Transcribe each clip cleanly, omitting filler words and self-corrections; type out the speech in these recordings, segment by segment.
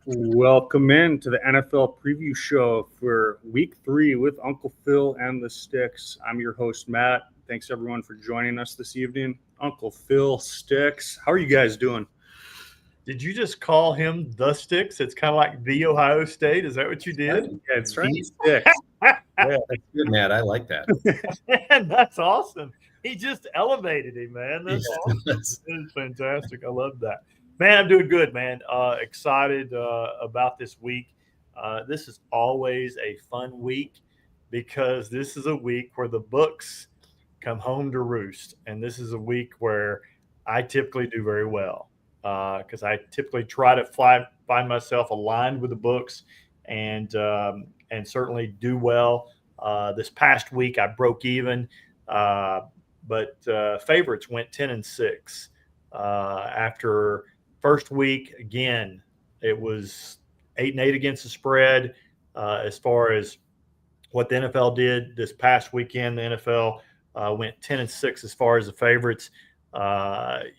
Welcome in to the NFL preview show for week 3 with Uncle Phil and the Sticks. I'm your host, Matt. Thanks, everyone, for joining us this evening. Uncle Phil, Sticks, how are you guys doing? Did you just call him the Sticks? It's kind of like the Ohio State. Is that what you did? Yeah, it's right. Sticks. Yeah, that's good, Matt. I like that. Man, that's awesome. He just elevated him, man. That's awesome. Yes. It is fantastic. I love that. Man, I'm doing good, man. Excited about this week. This is always a fun week because this is a week where the books come home to roost. And this is a week where I typically do very well because I typically try to find myself aligned with the books and certainly do well. This past week, I broke even, but favorites went 10-6 after first week. Again, it was 8-8 against the spread. As far as what the NFL did this past weekend, the NFL went 10-6 as far as the favorites.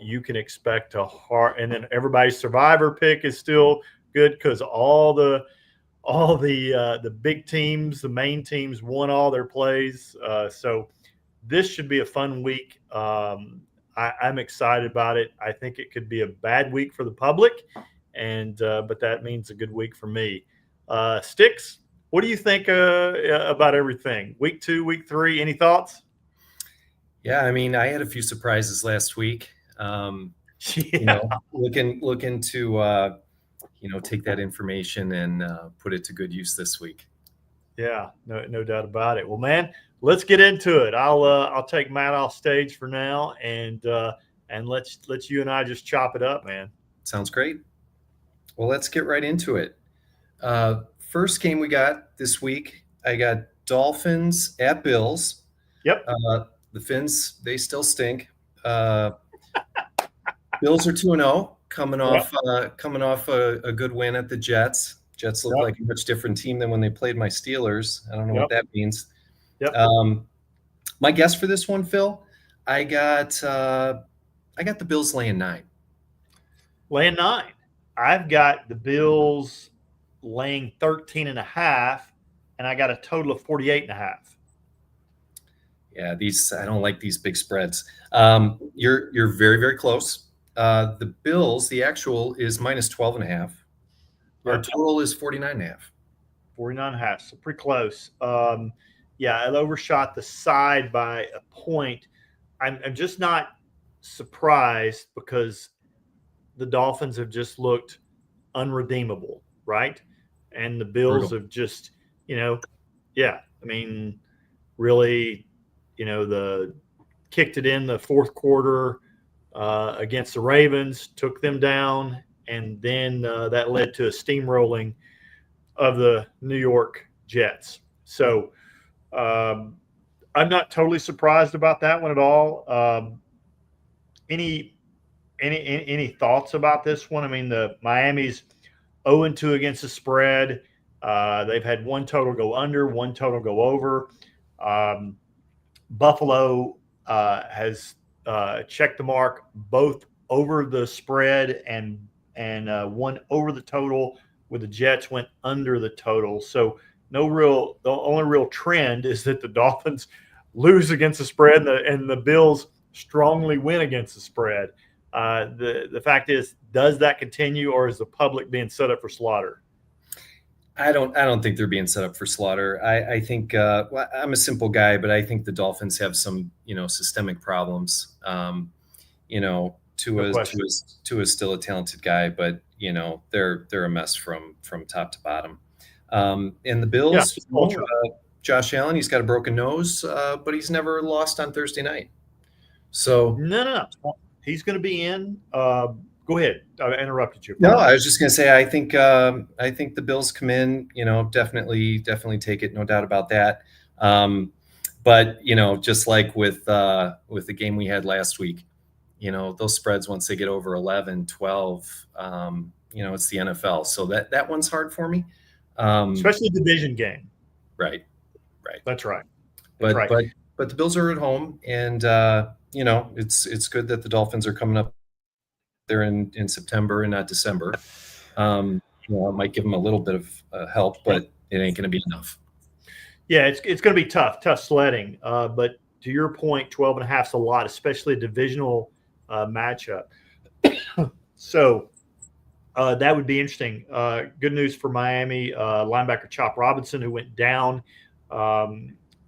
You can expect a hard, and then everybody's survivor pick is still good because all the big teams, the main teams, won all their plays. So this should be a fun week. I'm excited about it. I think it could be a bad week for the public, but that means a good week for me. Sticks, what do you think about everything? Week 2, week 3, any thoughts? Yeah, I mean, I had a few surprises last week. Looking to take that information and put it to good use this week. Yeah, no doubt about it. Well, man, let's get into it. I'll take Matt off stage for now, and let's you and I just chop it up, man. Sounds great. Well, let's get right into it. First game we got this week, I got Dolphins at Bills. Yep. The Fins, they still stink. Bills are 2-0, coming off a good win at the Jets. Jets look like a much different team than when they played my Steelers. I don't know what that means. Yep. My guess for this one, Phil, I got the Bills laying 9. Laying 9. I've got the Bills laying 13.5, and I got a total of 48.5. Yeah, I don't like these big spreads. You're very, very close. The Bills, the actual is minus 12.5. Our total is 49.5. 49.5, so pretty close. Yeah, I overshot the side by a point. I'm just not surprised because the Dolphins have just looked unredeemable, right? And the Bills have just, really, kicked it in the fourth quarter against the Ravens, took them down, and then that led to a steamrolling of the New York Jets. So I'm not totally surprised about that one at all. Any thoughts about this one? I mean, the Miami's 0-2 against the spread. They've had one total go under, one total go over. Buffalo has checked the mark both over the spread and one over the total, where the Jets went under the total. So the only real trend is that the Dolphins lose against the spread and the Bills strongly win against the spread. The fact is, does that continue, or is the public being set up for slaughter? I don't think they're being set up for slaughter. I think I'm a simple guy, but I think the Dolphins have some systemic problems. Tua is still a talented guy, but they're a mess from top to bottom. And the Bills, Josh Allen, he's got a broken nose, but he's never lost on Thursday night. So no, he's going to be in. Go ahead. I interrupted you. No, I was just going to say I think the Bills come in. Definitely take it. No doubt about that. But just like with the game we had last week, those spreads, once they get over 11, 12, it's the NFL. So that one's hard for me. Especially the division game. Right. That's right. But the Bills are at home, and it's good that the Dolphins are coming up there in September and not December. it might give them a little bit of help, but it ain't going to be enough. Yeah, it's going to be tough sledding. But to your point, 12.5 is a lot, especially a divisional matchup. So that would be interesting. Good news for Miami linebacker Chop Robinson, who went down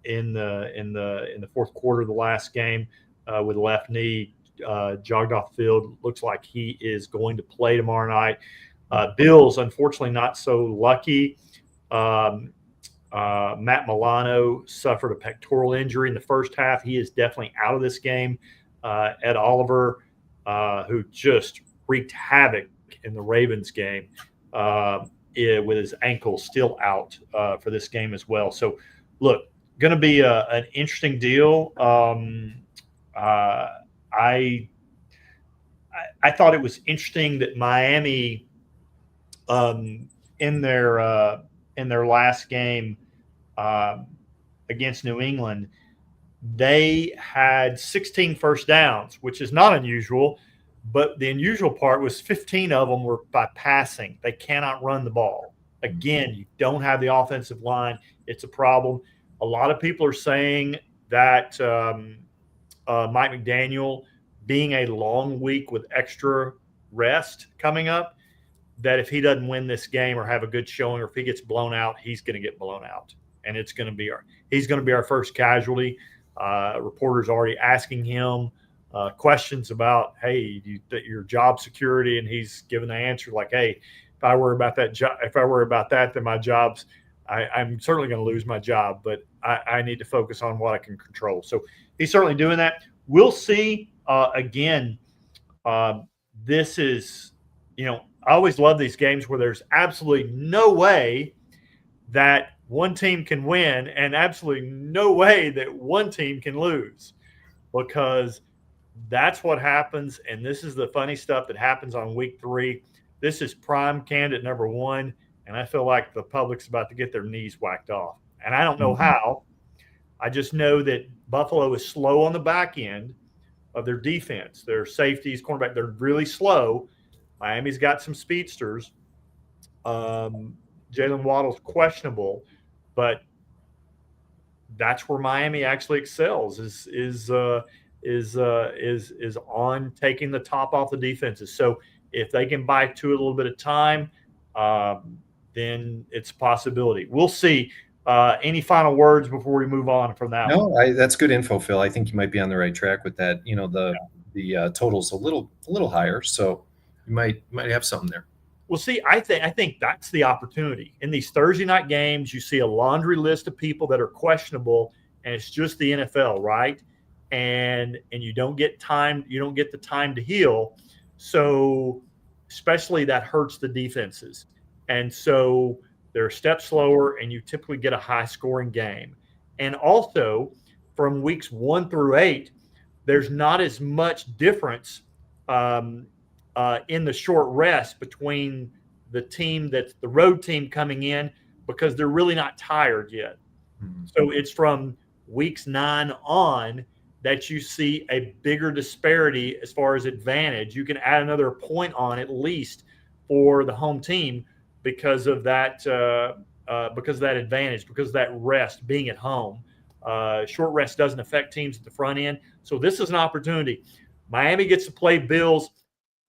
in the fourth quarter of the last game with a left knee, jogged off the field. Looks like he is going to play tomorrow night. Bills, unfortunately, not so lucky. Matt Milano suffered a pectoral injury in the first half. He is definitely out of this game. Ed Oliver, who just wreaked havoc in the Ravens game, with his ankle still out for this game as well. So, look, going to be an interesting deal. I thought it was interesting that Miami, in their last game against New England, they had 16 first downs, which is not unusual. But the unusual part was 15 of them were by passing. They cannot run the ball. Again, you don't have the offensive line. It's a problem. A lot of people are saying that Mike McDaniel, being a long week with extra rest coming up, that if he doesn't win this game or have a good showing, or if he gets blown out, he's going to get blown out. And he's going to be our first casualty. Reporters already asking him questions about, hey, your job security, and he's given the answer like, hey, if I worry about that, then my job's, I'm certainly going to lose my job, but I need to focus on what I can control. So he's certainly doing that. We'll see. Again, this is, I always love these games where there's absolutely no way that one team can win and absolutely no way that one team can lose, because that's what happens. And this is the funny stuff that happens on week 3. This is prime candidate number 1. And I feel like the public's about to get their knees whacked off. And I don't know how. I just know that Buffalo is slow on the back end of their defense. Their safeties, cornerback, they're really slow. Miami's got some speedsters. Jalen Waddle's questionable, but that's where Miami actually excels, is on taking the top off the defenses. So if they can buy to a little bit of time, then it's a possibility. We'll see. Any final words before we move on from that? No, that's good info, Phil. I think you might be on the right track with that. The total's a little higher, so you might have something there. Well, see, I think that's the opportunity. In these Thursday night games, you see a laundry list of people that are questionable, and it's just the NFL, right? And you don't get time. You don't get the time to heal. So especially that hurts the defenses. And so they're a step slower, and you typically get a high-scoring game. And also, from weeks 1 through 8, there's not as much difference in the short rest between the team that's the road team coming in, because they're really not tired yet. So it's from weeks 9 on that you see a bigger disparity as far as advantage. You can add another point on at least for the home team because of that advantage, because of that rest being at home. Short rest doesn't affect teams at the front end. So this is an opportunity. Miami gets to play Bills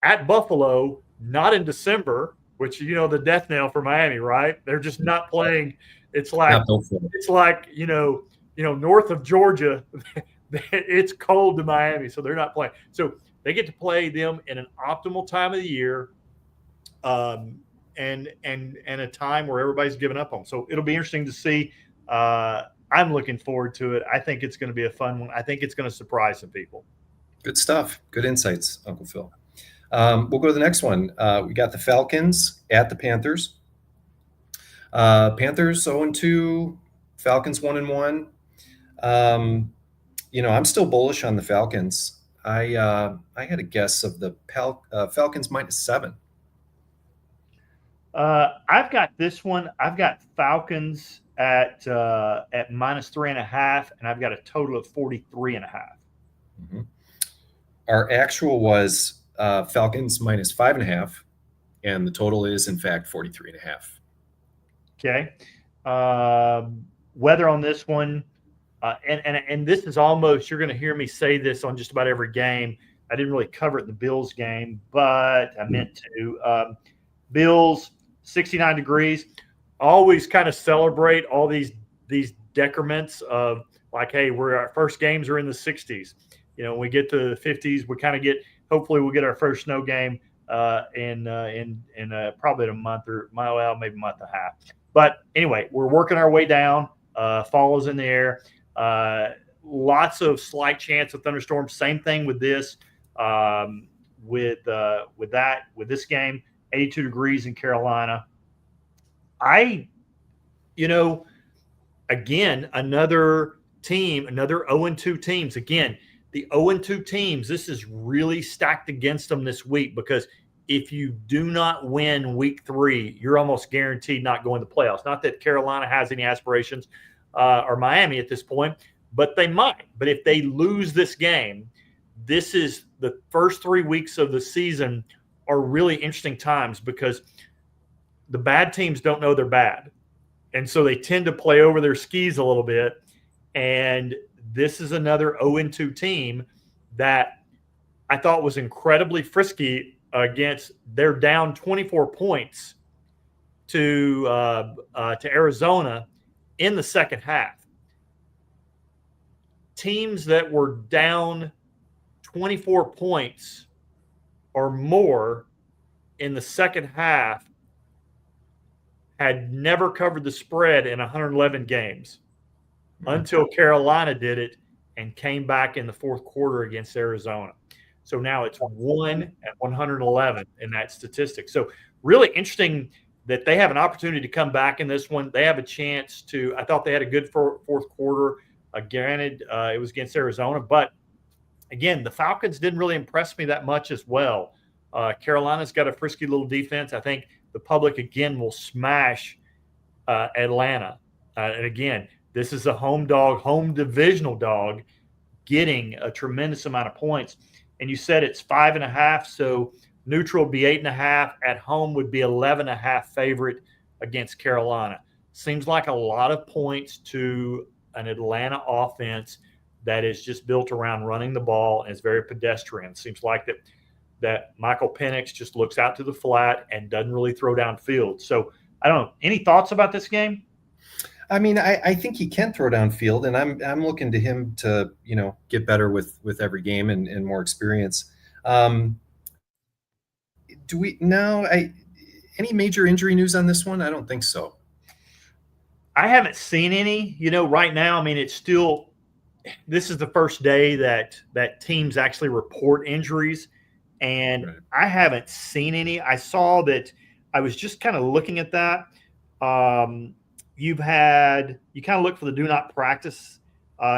at Buffalo, not in December, which, the death knell for Miami, right? They're just not playing. It's like north of Georgia, it's cold to Miami, so they're not playing. So they get to play them in an optimal time of the year, and a time where everybody's giving up on them. So it'll be interesting to see. I'm looking forward to it. I think it's going to be a fun one. I think it's going to surprise some people. Good stuff. Good insights, Uncle Phil. We'll go to the next one. We got the Falcons at the Panthers. Panthers 0-2, Falcons 1-1. I'm still bullish on the Falcons. I had a guess of the Falcons -7. I've got this one. I've got Falcons at -3.5, and I've got a total of 43.5. Our actual was Falcons -5.5, and the total is in fact 43.5. Okay. Weather on this one, and this is almost, you're going to hear me say this on just about every game. I didn't really cover it in the Bills game, but I meant to. Bills, 69 degrees. Always kind of celebrate all these decrements of like, hey, our first games are in the 60s. When we get to the 50s, we kind of get. Hopefully, we'll get our first snow game in probably a month or maybe a month and a half. But anyway, we're working our way down. Fall is in the air. Lots of slight chance of thunderstorms. Same thing with this. With this game, 82 degrees in Carolina. Again, another team, another 0-2 teams. Again, the 0-2 teams, this is really stacked against them this week, because if you do not win week 3, you're almost guaranteed not going to playoffs. Not that Carolina has any aspirations or Miami at this point, but they might. But if they lose this game, this is the first 3 weeks of the season are really interesting times, because the bad teams don't know they're bad. And so they tend to play over their skis a little bit. And this is another 0-2 team that I thought was incredibly frisky against. They're down 24 points to Arizona in the second half. Teams that were down 24 points or more in the second half had never covered the spread in 111 games until Carolina did it and came back in the fourth quarter against Arizona. So now it's 1 at 111 in that statistic. So really interesting that they have an opportunity to come back in this one. They have a chance to. I thought they had a good fourth quarter. Granted, it was against Arizona, but again, the Falcons didn't really impress me that much as well. Carolina's got a frisky little defense. I think the public, again, will smash Atlanta. And again, this is a home divisional dog, getting a tremendous amount of points. And you said it's 5.5, so neutral would be 8.5. At home would be 11.5 favorite against Carolina. Seems like a lot of points to an Atlanta offense that is just built around running the ball and is very pedestrian. Seems like that Michael Penix just looks out to the flat and doesn't really throw downfield. So I don't know. Any thoughts about this game? I mean, I think he can throw downfield, and I'm looking to him to get better with every game and more experience. Any major injury news on this one? I don't think so. I haven't seen any. Right now, I mean, it's still. This is the first day that teams actually report injuries, and right. I haven't seen any. I saw that. I was just kind of looking at that. You kind of look for the do not practice.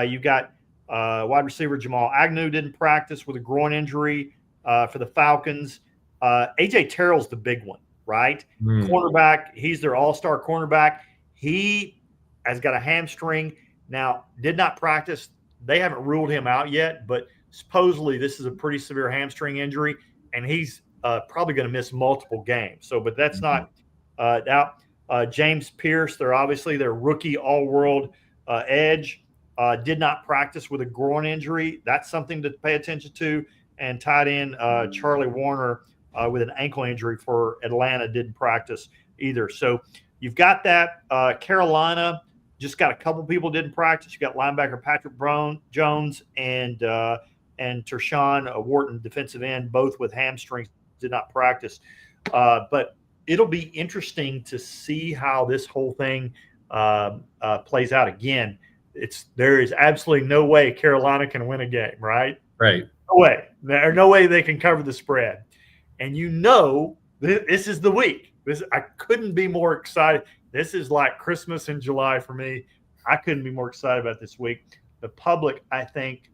You've got wide receiver Jamal Agnew didn't practice with a groin injury for the Falcons. A.J. Terrell's the big one, right? Cornerback, he's their all-star cornerback. He has got a hamstring. Now, did not practice. They haven't ruled him out yet, but supposedly this is a pretty severe hamstring injury, and he's probably going to miss multiple games. So, but that's not out. James Pierce, their rookie all-world edge, did not practice with a groin injury. That's something to pay attention to. And tight end Charlie Warner with an ankle injury for Atlanta didn't practice either. So you've got that. Carolina just got a couple people didn't practice. You got linebacker Patrick Jones and Tershawn Wharton, defensive end, both with hamstrings, did not practice. But it'll be interesting to see how this whole thing plays out. Again, there is absolutely no way Carolina can win a game, right? Right. No way. There's no way they can cover the spread. And this is the week. I couldn't be more excited. This is like Christmas in July for me. I couldn't be more excited about this week. The public, I think,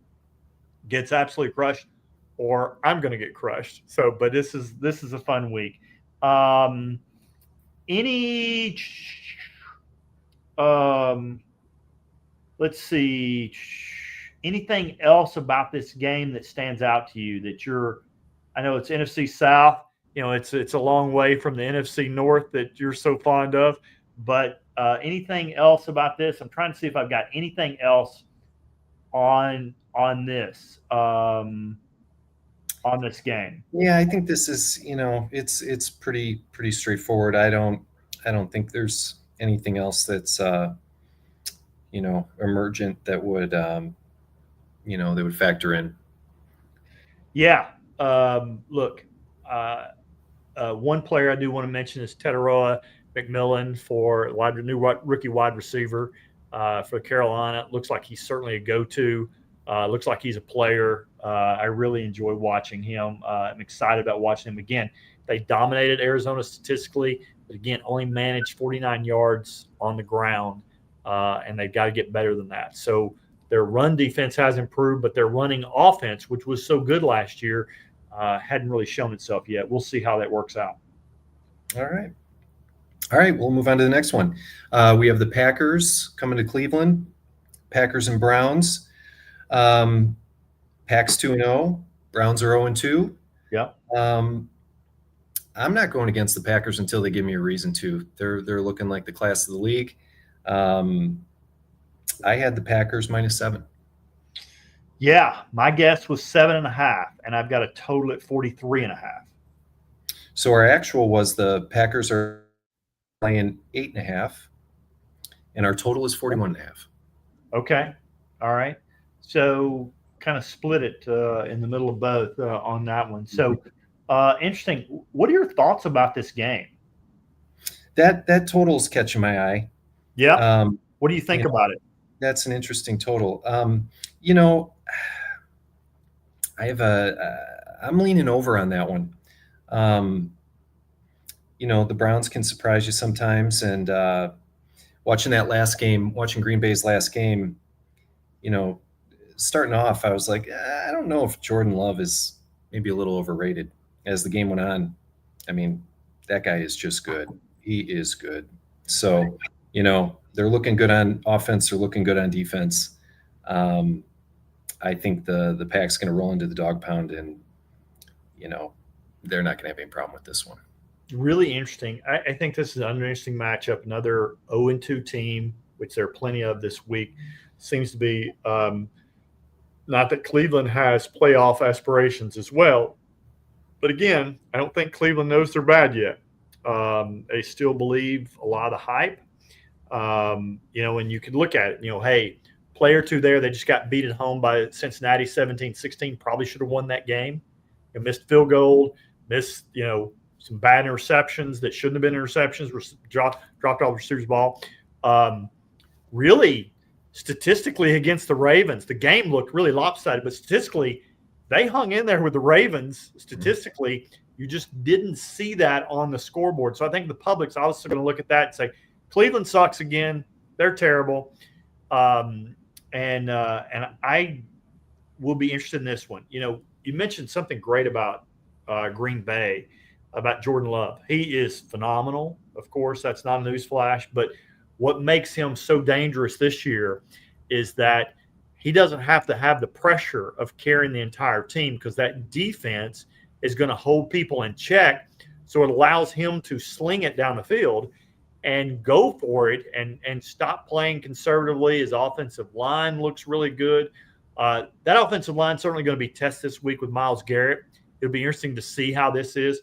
gets absolutely crushed, or I'm going to get crushed. So, but this is a fun week. Let's see. Anything else about this game that stands out to you I know it's NFC South. it's a long way from the NFC North that you're so fond of. But anything else about this? I'm trying to see if I've got anything else on this game. Yeah, I think this is, it's pretty straightforward. I don't think there's anything else that's emergent that would that would factor in. Yeah. Look, one player I do want to mention is Teteroa McMillan for new rookie wide receiver for Carolina. Looks like he's certainly a go-to. Looks like he's a player. I really enjoy watching him. I'm excited about watching him again. They dominated Arizona statistically, but again, only managed 49 yards on the ground, and they've got to get better than that. So their run defense has improved, but their running offense, which was so good last year, hadn't really shown itself yet. We'll see how that works out. All right. We'll move on to the next one. We have the Packers coming to Cleveland. Packers and Browns. Packs 2-0. Browns are 0-2. Yeah. I'm not going against the Packers until they give me a reason to. They're looking like the class of the league. I had the Packers -7. Yeah, my guess was 7.5, and I've got a total at 43.5. So our actual was the Packers are playing 8.5, and our total is 41.5. Okay, all right. So kind of split it in the middle of both on that one. So interesting. What are your thoughts about this game? That total's catching my eye. Yeah. What do you think about it? That's an interesting total. I'm leaning over on that one. The Browns can surprise you sometimes, and watching Green Bay's last game, starting off, I was like, I don't know if Jordan Love is maybe a little overrated. As the game went on, I mean, that guy is just good. He is good. So, they're looking good on offense. They're looking good on defense. I think the Pack's going to roll into the dog pound, and they're not going to have any problem with this one. Really interesting. I think this is an interesting matchup. Another 0-2 team, which there are plenty of this week. Seems to be not that Cleveland has playoff aspirations as well, but again, I don't think Cleveland knows they're bad yet. They still believe a lot of the hype. And you could look at it, hey, play or two there, they just got beat at home by Cincinnati 17-16, probably should have won that game. They missed field goal, missed, some bad interceptions that shouldn't have been interceptions, dropped off the receiver's ball. Really, statistically against the Ravens, the game looked really lopsided, but statistically, they hung in there with the Ravens. Statistically, you just didn't see that on the scoreboard. So I think the public's obviously going to look at that and say, Cleveland sucks again. They're terrible. And I will be interested in this one. You mentioned something great about Green Bay, about Jordan Love. He is phenomenal. Of course, that's not a newsflash. But what makes him so dangerous this year is that he doesn't have to have the pressure of carrying the entire team, because that defense is going to hold people in check. So it allows him to sling it down the field and go for it and stop playing conservatively. His offensive line looks really good. That offensive line is certainly going to be tested this week with Myles Garrett. It'll be interesting to see how this is.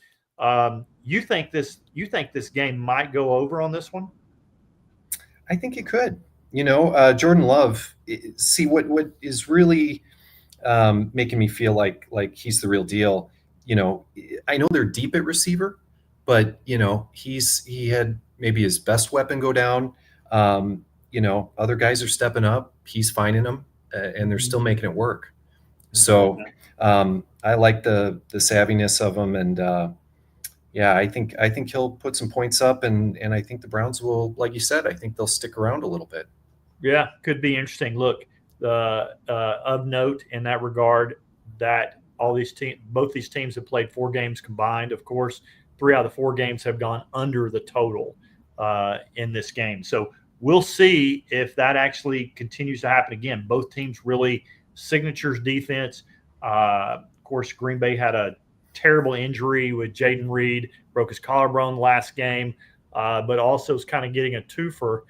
You think this game might go over on this one? I think it could. Jordan Love. See what is really making me feel like he's the real deal. I know they're deep at receiver, but he had maybe his best weapon go down. Other guys are stepping up. He's finding them, and they're still making it work. So I like the savviness of him, and I think he'll put some points up, and I think the Browns will, like you said, I think they'll stick around a little bit. Yeah, could be interesting. Look, of note in that regard, that both these teams have played 4 games combined. Of course, 3 out of the 4 games have gone under the total in this game. So we'll see if that actually continues to happen again. Both teams really signatures defense. Of course, Green Bay had a terrible injury with Jaden Reed, broke his collarbone last game, but also is kind of getting a twofer,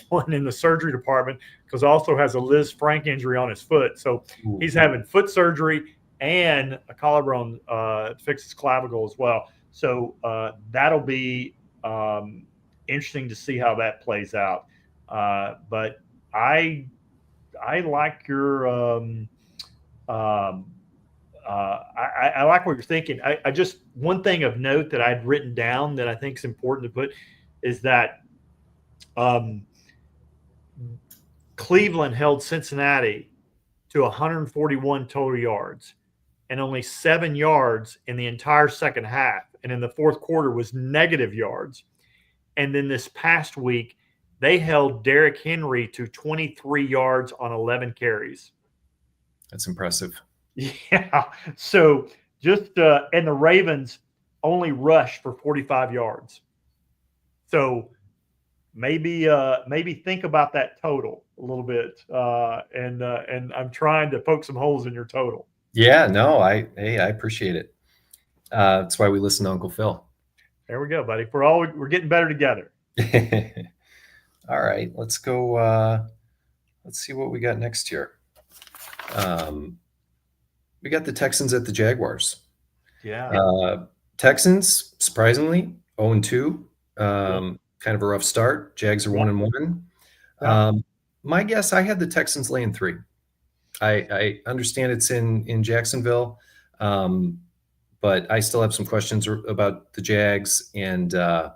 one in the surgery department because also has a Liz Frank injury on his foot. So he's having foot surgery and a collarbone to fix his clavicle as well. So that'll be interesting to see how that plays out. But I like your I like what you're thinking. I just one thing of note that I'd written down that I think is important to put is that Cleveland held Cincinnati to 141 total yards and only 7 yards in the entire second half. And in the fourth quarter was negative yards. And then this past week, they held Derrick Henry to 23 yards on 11 carries. That's impressive. Yeah. So just and the Ravens only rushed for 45 yards. So maybe think about that total a little bit. And I'm trying to poke some holes in your total. Yeah, no, I appreciate it. That's why we listen to Uncle Phil. There we go, buddy. We're getting better together. All right, let's go. Let's see what we got next here. We got the Texans at the Jaguars. Yeah. Texans, surprisingly, 0-2. Kind of a rough start. Jags are 1-1. Yeah. My guess, I had the Texans laying 3. I understand it's in Jacksonville, but I still have some questions about the Jags and the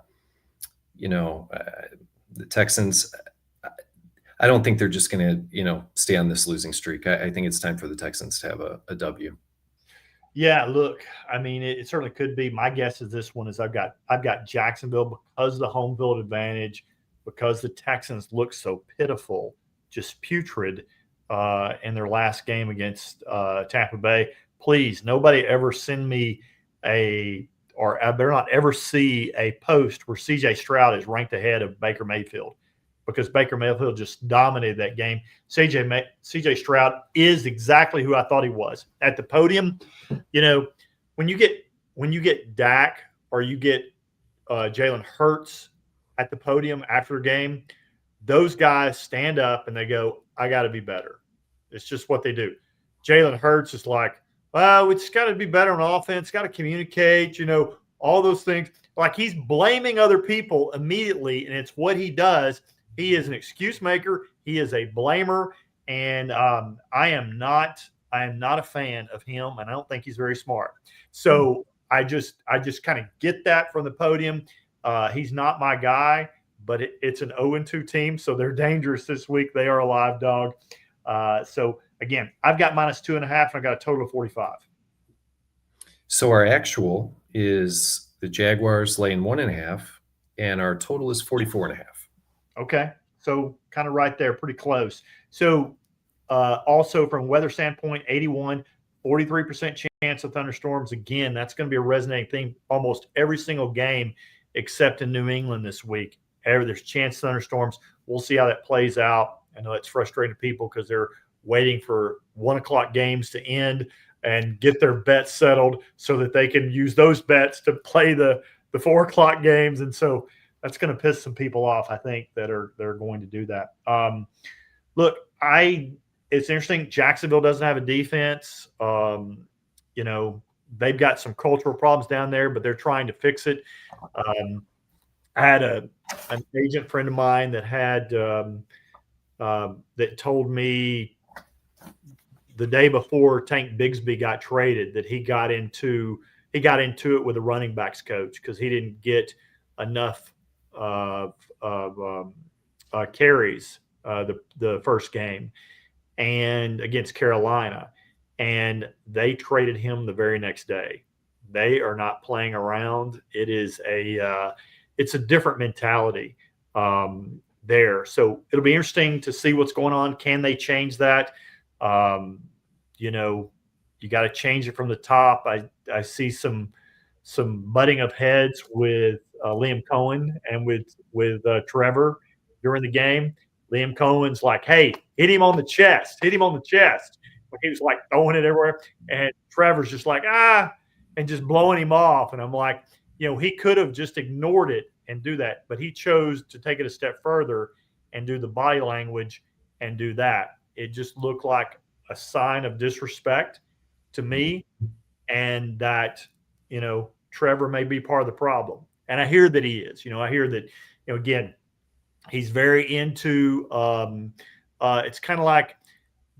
Texans. I don't think they're just going to stay on this losing streak. I think it's time for the Texans to have a W. Yeah, look, I mean, it certainly could be. My guess is this one is I've got Jacksonville because of the home field advantage, because the Texans look so pitiful, just putrid in their last game against Tampa Bay. Please, nobody ever send me or I better not ever see a post where C.J. Stroud is ranked ahead of Baker Mayfield, because Baker Mayfield just dominated that game. C.J. Stroud is exactly who I thought he was at the podium. When you get Dak or you get Jalen Hurts at the podium after a game, those guys stand up and they go, "I got to be better." It's just what they do. Jalen Hurts is like, "Well, we just got to be better on offense. Got to communicate." All those things. Like he's blaming other people immediately, and it's what he does. He is an excuse maker. He is a blamer, and I am not a fan of him, and I don't think he's very smart. So I just kind of get that from the podium. He's not my guy, but it's an 0-2 team, so they're dangerous this week. They are a live dog. So again, I've got -2.5, and I've got a total of 45. So our actual is the Jaguars laying 1.5, and our total is 44.5. Okay, so kind of right there, pretty close. So also from weather standpoint, 81, 43% chance of thunderstorms. Again, that's going to be a resonating theme almost every single game except in New England this week. There's chance of thunderstorms. We'll see how that plays out. I know it's frustrating to people because they're waiting for 1 o'clock games to end and get their bets settled so that they can use those bets to play the 4 o'clock games. And so that's going to piss some people off, I think, that are going to do that. Look, it's interesting. Jacksonville doesn't have a defense. They've got some cultural problems down there, but they're trying to fix it. I had an agent friend of mine that had that told me the day before Tank Bigsby got traded that he got into it with the running backs coach because he didn't get enough carries the first game and against Carolina, and they traded him the very next day. They are not playing around. It's a different mentality there. So it'll be interesting to see what's going on. Can they change that? You got to change it from the top. I see some butting of heads with Liam Cohen and with Trevor during the game. Liam Cohen's like, "Hey, hit him on the chest. Hit him on the chest." Like he was like throwing it everywhere. And Trevor's just like, and just blowing him off. And I'm like, he could have just ignored it and do that, but he chose to take it a step further and do the body language and do that. It just looked like a sign of disrespect to me, and that, Trevor may be part of the problem. And I hear that he is. I hear that, again, he's very into it's kind of like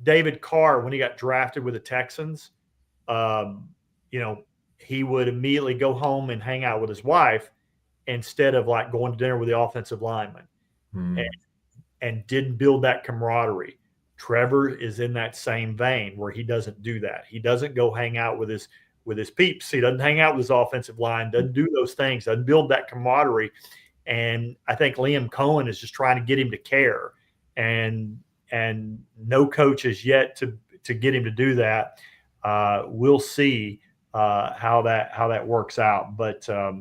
David Carr when he got drafted with the Texans. He would immediately go home and hang out with his wife instead of like going to dinner with the offensive lineman, and didn't build that camaraderie. Trevor is in that same vein where he doesn't do that. He doesn't go hang out with his peeps. He doesn't hang out with his offensive line, doesn't do those things, doesn't build that camaraderie. And I think Liam Cohen is just trying to get him to care. And no coach has yet to get him to do that. We'll see how that works out. But I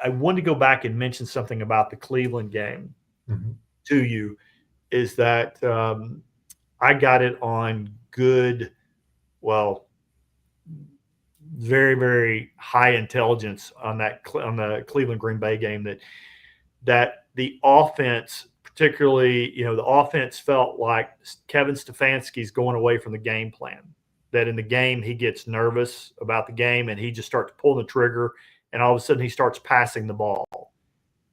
wanted to go back and mention something about the Cleveland game to you, is that I got it on good, very, very high intelligence on the Cleveland Green Bay game that the offense, particularly, the offense felt like Kevin Stefanski's going away from the game plan. That in the game he gets nervous about the game and he just starts pulling the trigger, and all of a sudden he starts passing the ball.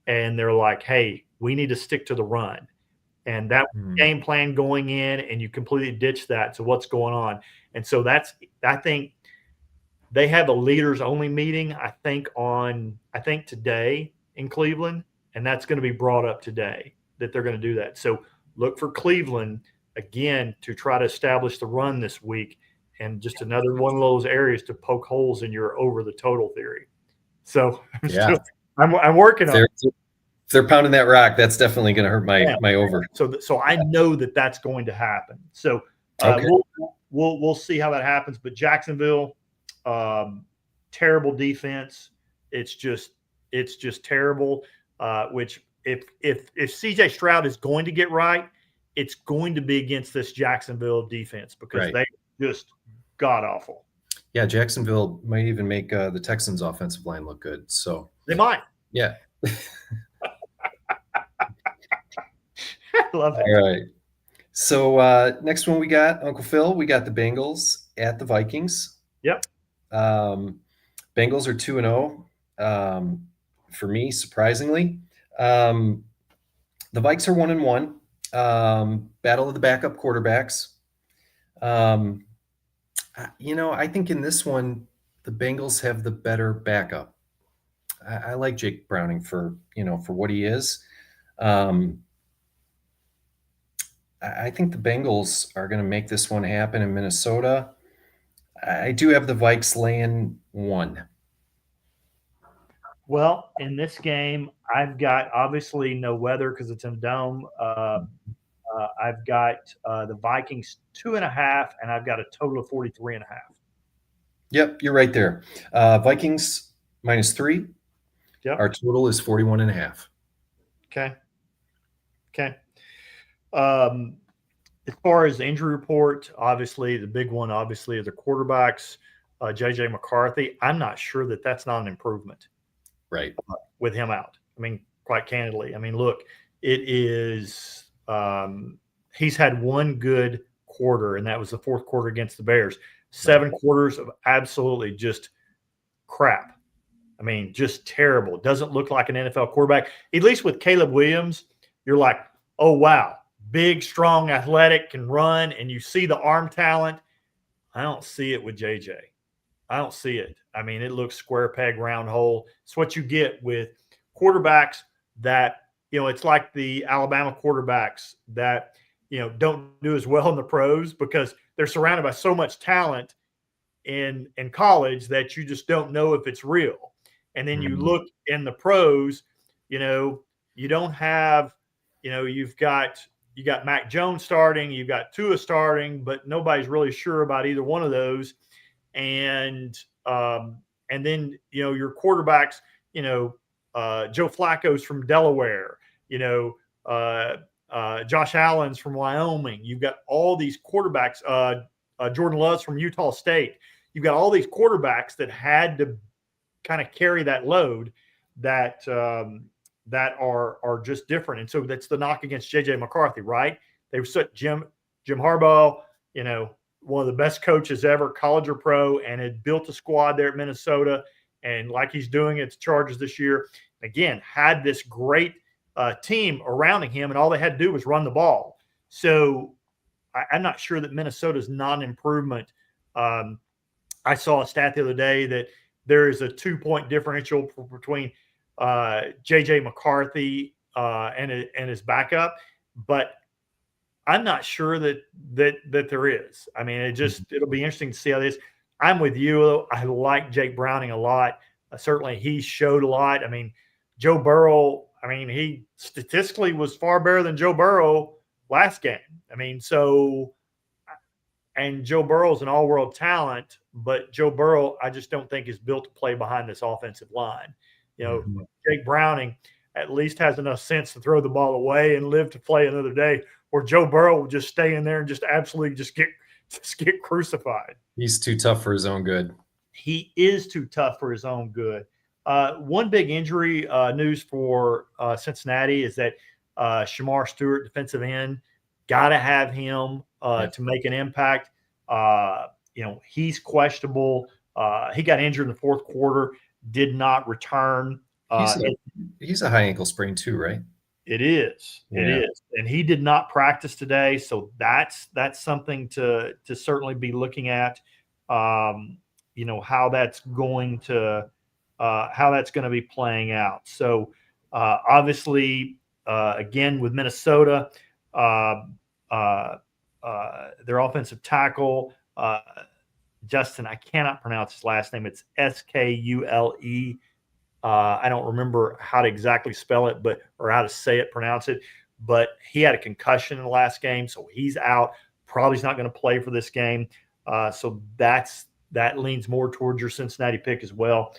And they're like, hey, we need to stick to the run. And that game plan going in, and you completely ditch that. So what's going on? And so I think they have a leaders only meeting, I think today in Cleveland, and that's going to be brought up today that they're going to do that. So look for Cleveland again to try to establish the run this week, and just another one of those areas to poke holes in your over the total theory. So I'm working on it. If they're pounding that rock, that's definitely going to hurt my over. So I know that's going to happen. So okay. we'll see how that happens. But Jacksonville, terrible defense. It's just terrible. Which if CJ Stroud is going to get right, it's going to be against this Jacksonville defense, because they just god awful. Yeah, Jacksonville might even make the Texans' offensive line look good. So they might. Yeah. I love it. All right. So next one we got, Uncle Phil, we got the Bengals at the Vikings. Yep. Bengals are 2-0 for me, surprisingly. The Vikes are 1-1. Battle of the backup quarterbacks. I think in this one, the Bengals have the better backup. I like Jake Browning for what he is. I think the Bengals are going to make this one happen in Minnesota. I do have the Vikes laying 1. Well, in this game, I've got obviously no weather because it's in a dome. I've got the Vikings 2.5, and I've got a total of 43.5. Yep, you're right there. Vikings -3. Yep. Our total is 41.5. Okay. As far as the injury report, obviously the big one, are the quarterbacks. JJ McCarthy. I'm not sure that's not an improvement. Right. With him out. I mean, quite candidly. I mean, look, it is. He's had one good quarter, and that was the fourth quarter against the Bears. 7 quarters of absolutely just crap. I mean, just terrible. Doesn't look like an NFL quarterback. At least with Caleb Williams, you're like, oh, wow, big, strong, athletic, can run, and you see the arm talent. I don't see it with JJ. I don't see it. I mean, it looks square peg, round hole. It's what you get with quarterbacks that, it's like the Alabama quarterbacks that, don't do as well in the pros because they're surrounded by so much talent in college that you just don't know if it's real. And then you look in the pros, you don't have, you got Mac Jones starting, you've got Tua starting, but nobody's really sure about either one of those. And then, your quarterbacks, Joe Flacco's from Delaware, Josh Allen's from Wyoming. You've got all these quarterbacks, Jordan Love's from Utah State. You've got all these quarterbacks that had to kind of carry that load that that are just different. And so that's the knock against J.J. McCarthy, right? They were such Jim Harbaugh, one of the best coaches ever, college or pro, and had built a squad there at Minnesota. And like he's doing at the Chargers this year, again, had this great team around him, and all they had to do was run the ball. So I'm not sure that Minnesota's not an improvement. I saw a stat the other day that there is a 2-point differential between J.J. McCarthy and his backup, but I'm not sure that there is. I mean, it'll be interesting to see how this. I'm with you. I like Jake Browning a lot. Certainly, he showed a lot. I mean, Joe Burrow. I mean, he statistically was far better than Joe Burrow last game. I mean, and Joe Burrow is an all-world talent, but Joe Burrow, I just don't think is built to play behind this offensive line. Jake Browning at least has enough sense to throw the ball away and live to play another day, where Joe Burrow will just stay in there and just absolutely just get crucified. He's too tough for his own good. He is too tough for his own good. One big injury news for Cincinnati is that Shamar Stewart, defensive end, got to have him to make an impact. He's questionable. He got injured in the fourth quarter, did not return. He's a high ankle sprain too, right? It is. Yeah. It is. And he did not practice today. So that's something to certainly be looking at, how that's going to be playing out. So obviously, again, with Minnesota, their offensive tackle, Justin, I cannot pronounce his last name. It's Skule. I don't remember how to exactly spell it, or how to pronounce it. But he had a concussion in the last game, so he's out. Probably is not going to play for this game. So that leans more towards your Cincinnati pick as well.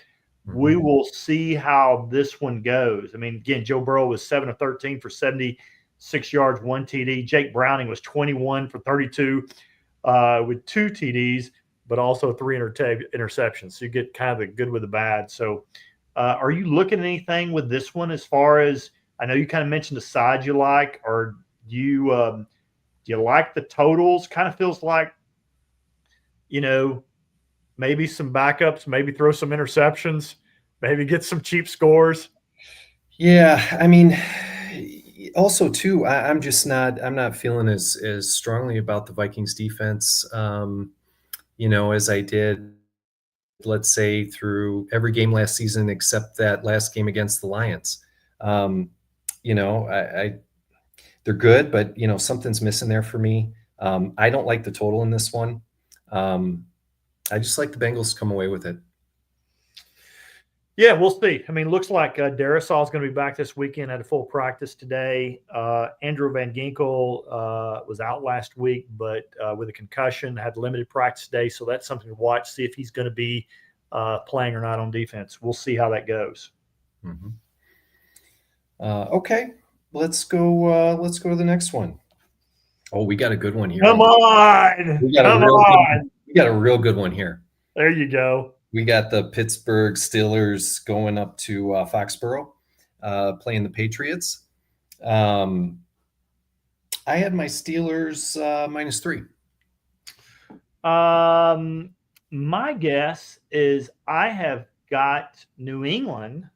Mm-hmm. We will see how this one goes. I mean, again, Joe Burrow was 7 of 13 for 76 yards, 1 TD. Jake Browning was 21 for 32 with 2 TDs, but also 3 interceptions. So you get kind of the good with the bad. So are you looking at anything with this one as far as – I know you kind of mentioned the side you like, or do you like the totals? Kind of feels like, maybe some backups, maybe throw some interceptions, maybe get some cheap scores. Yeah, I mean, also too, I'm not feeling as strongly about the Vikings defense, as I did, let's say, through every game last season except that last game against the Lions. They're good, but something's missing there for me. I don't like the total in this one. I just like the Bengals to come away with it. Yeah, we'll see. I mean, looks like Darisaw is going to be back this weekend at a full practice today. Andrew Van Ginkel was out last week, but with a concussion, had limited practice today. So that's something to watch, see if he's going to be playing or not on defense. We'll see how that goes. Mm-hmm. Okay, let's go to the next one. Oh, we got a good one here. Come on. We got a real good one here. There you go. We got the Pittsburgh Steelers going up to Foxborough, playing the Patriots. I had my Steelers -3. My guess is I have got New England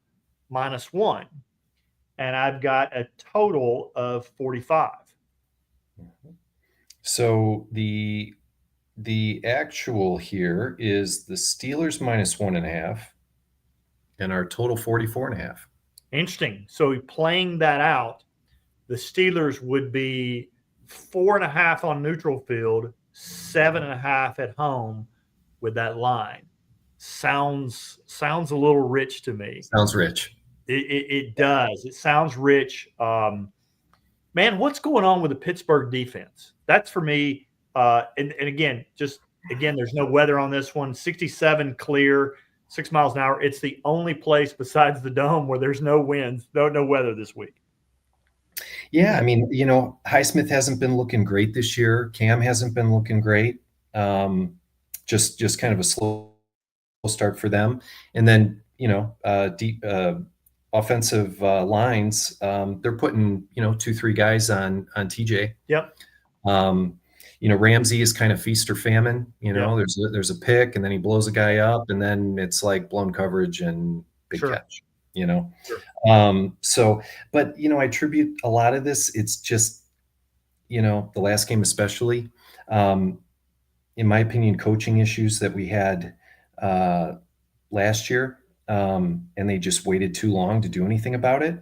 -1, and I've got a total of 45. So the actual here is the Steelers -1.5, and our total 44.5. Interesting. So playing that out, the Steelers would be 4.5 on neutral field, 7.5 at home with that line. Sounds a little rich to me. Sounds rich. It does. It sounds rich. Man, what's going on with the Pittsburgh defense? That's for me. And again, there's no weather on this one. 67 clear, 6 miles an hour. It's the only place besides the Dome where there's no winds, no weather this week. Yeah, I mean, Highsmith hasn't been looking great this year. Cam hasn't been looking great. Just kind of a slow start for them. And then, deep offensive lines, they're putting, 2-3 guys on TJ. Yep. Ramsey is kind of feast or famine. Yep. There's a pick, and then he blows a guy up, and then it's like blown coverage and big Sure. catch. Sure. But I attribute a lot of this. It's just, the last game especially, in my opinion, coaching issues that we had last year, and they just waited too long to do anything about it.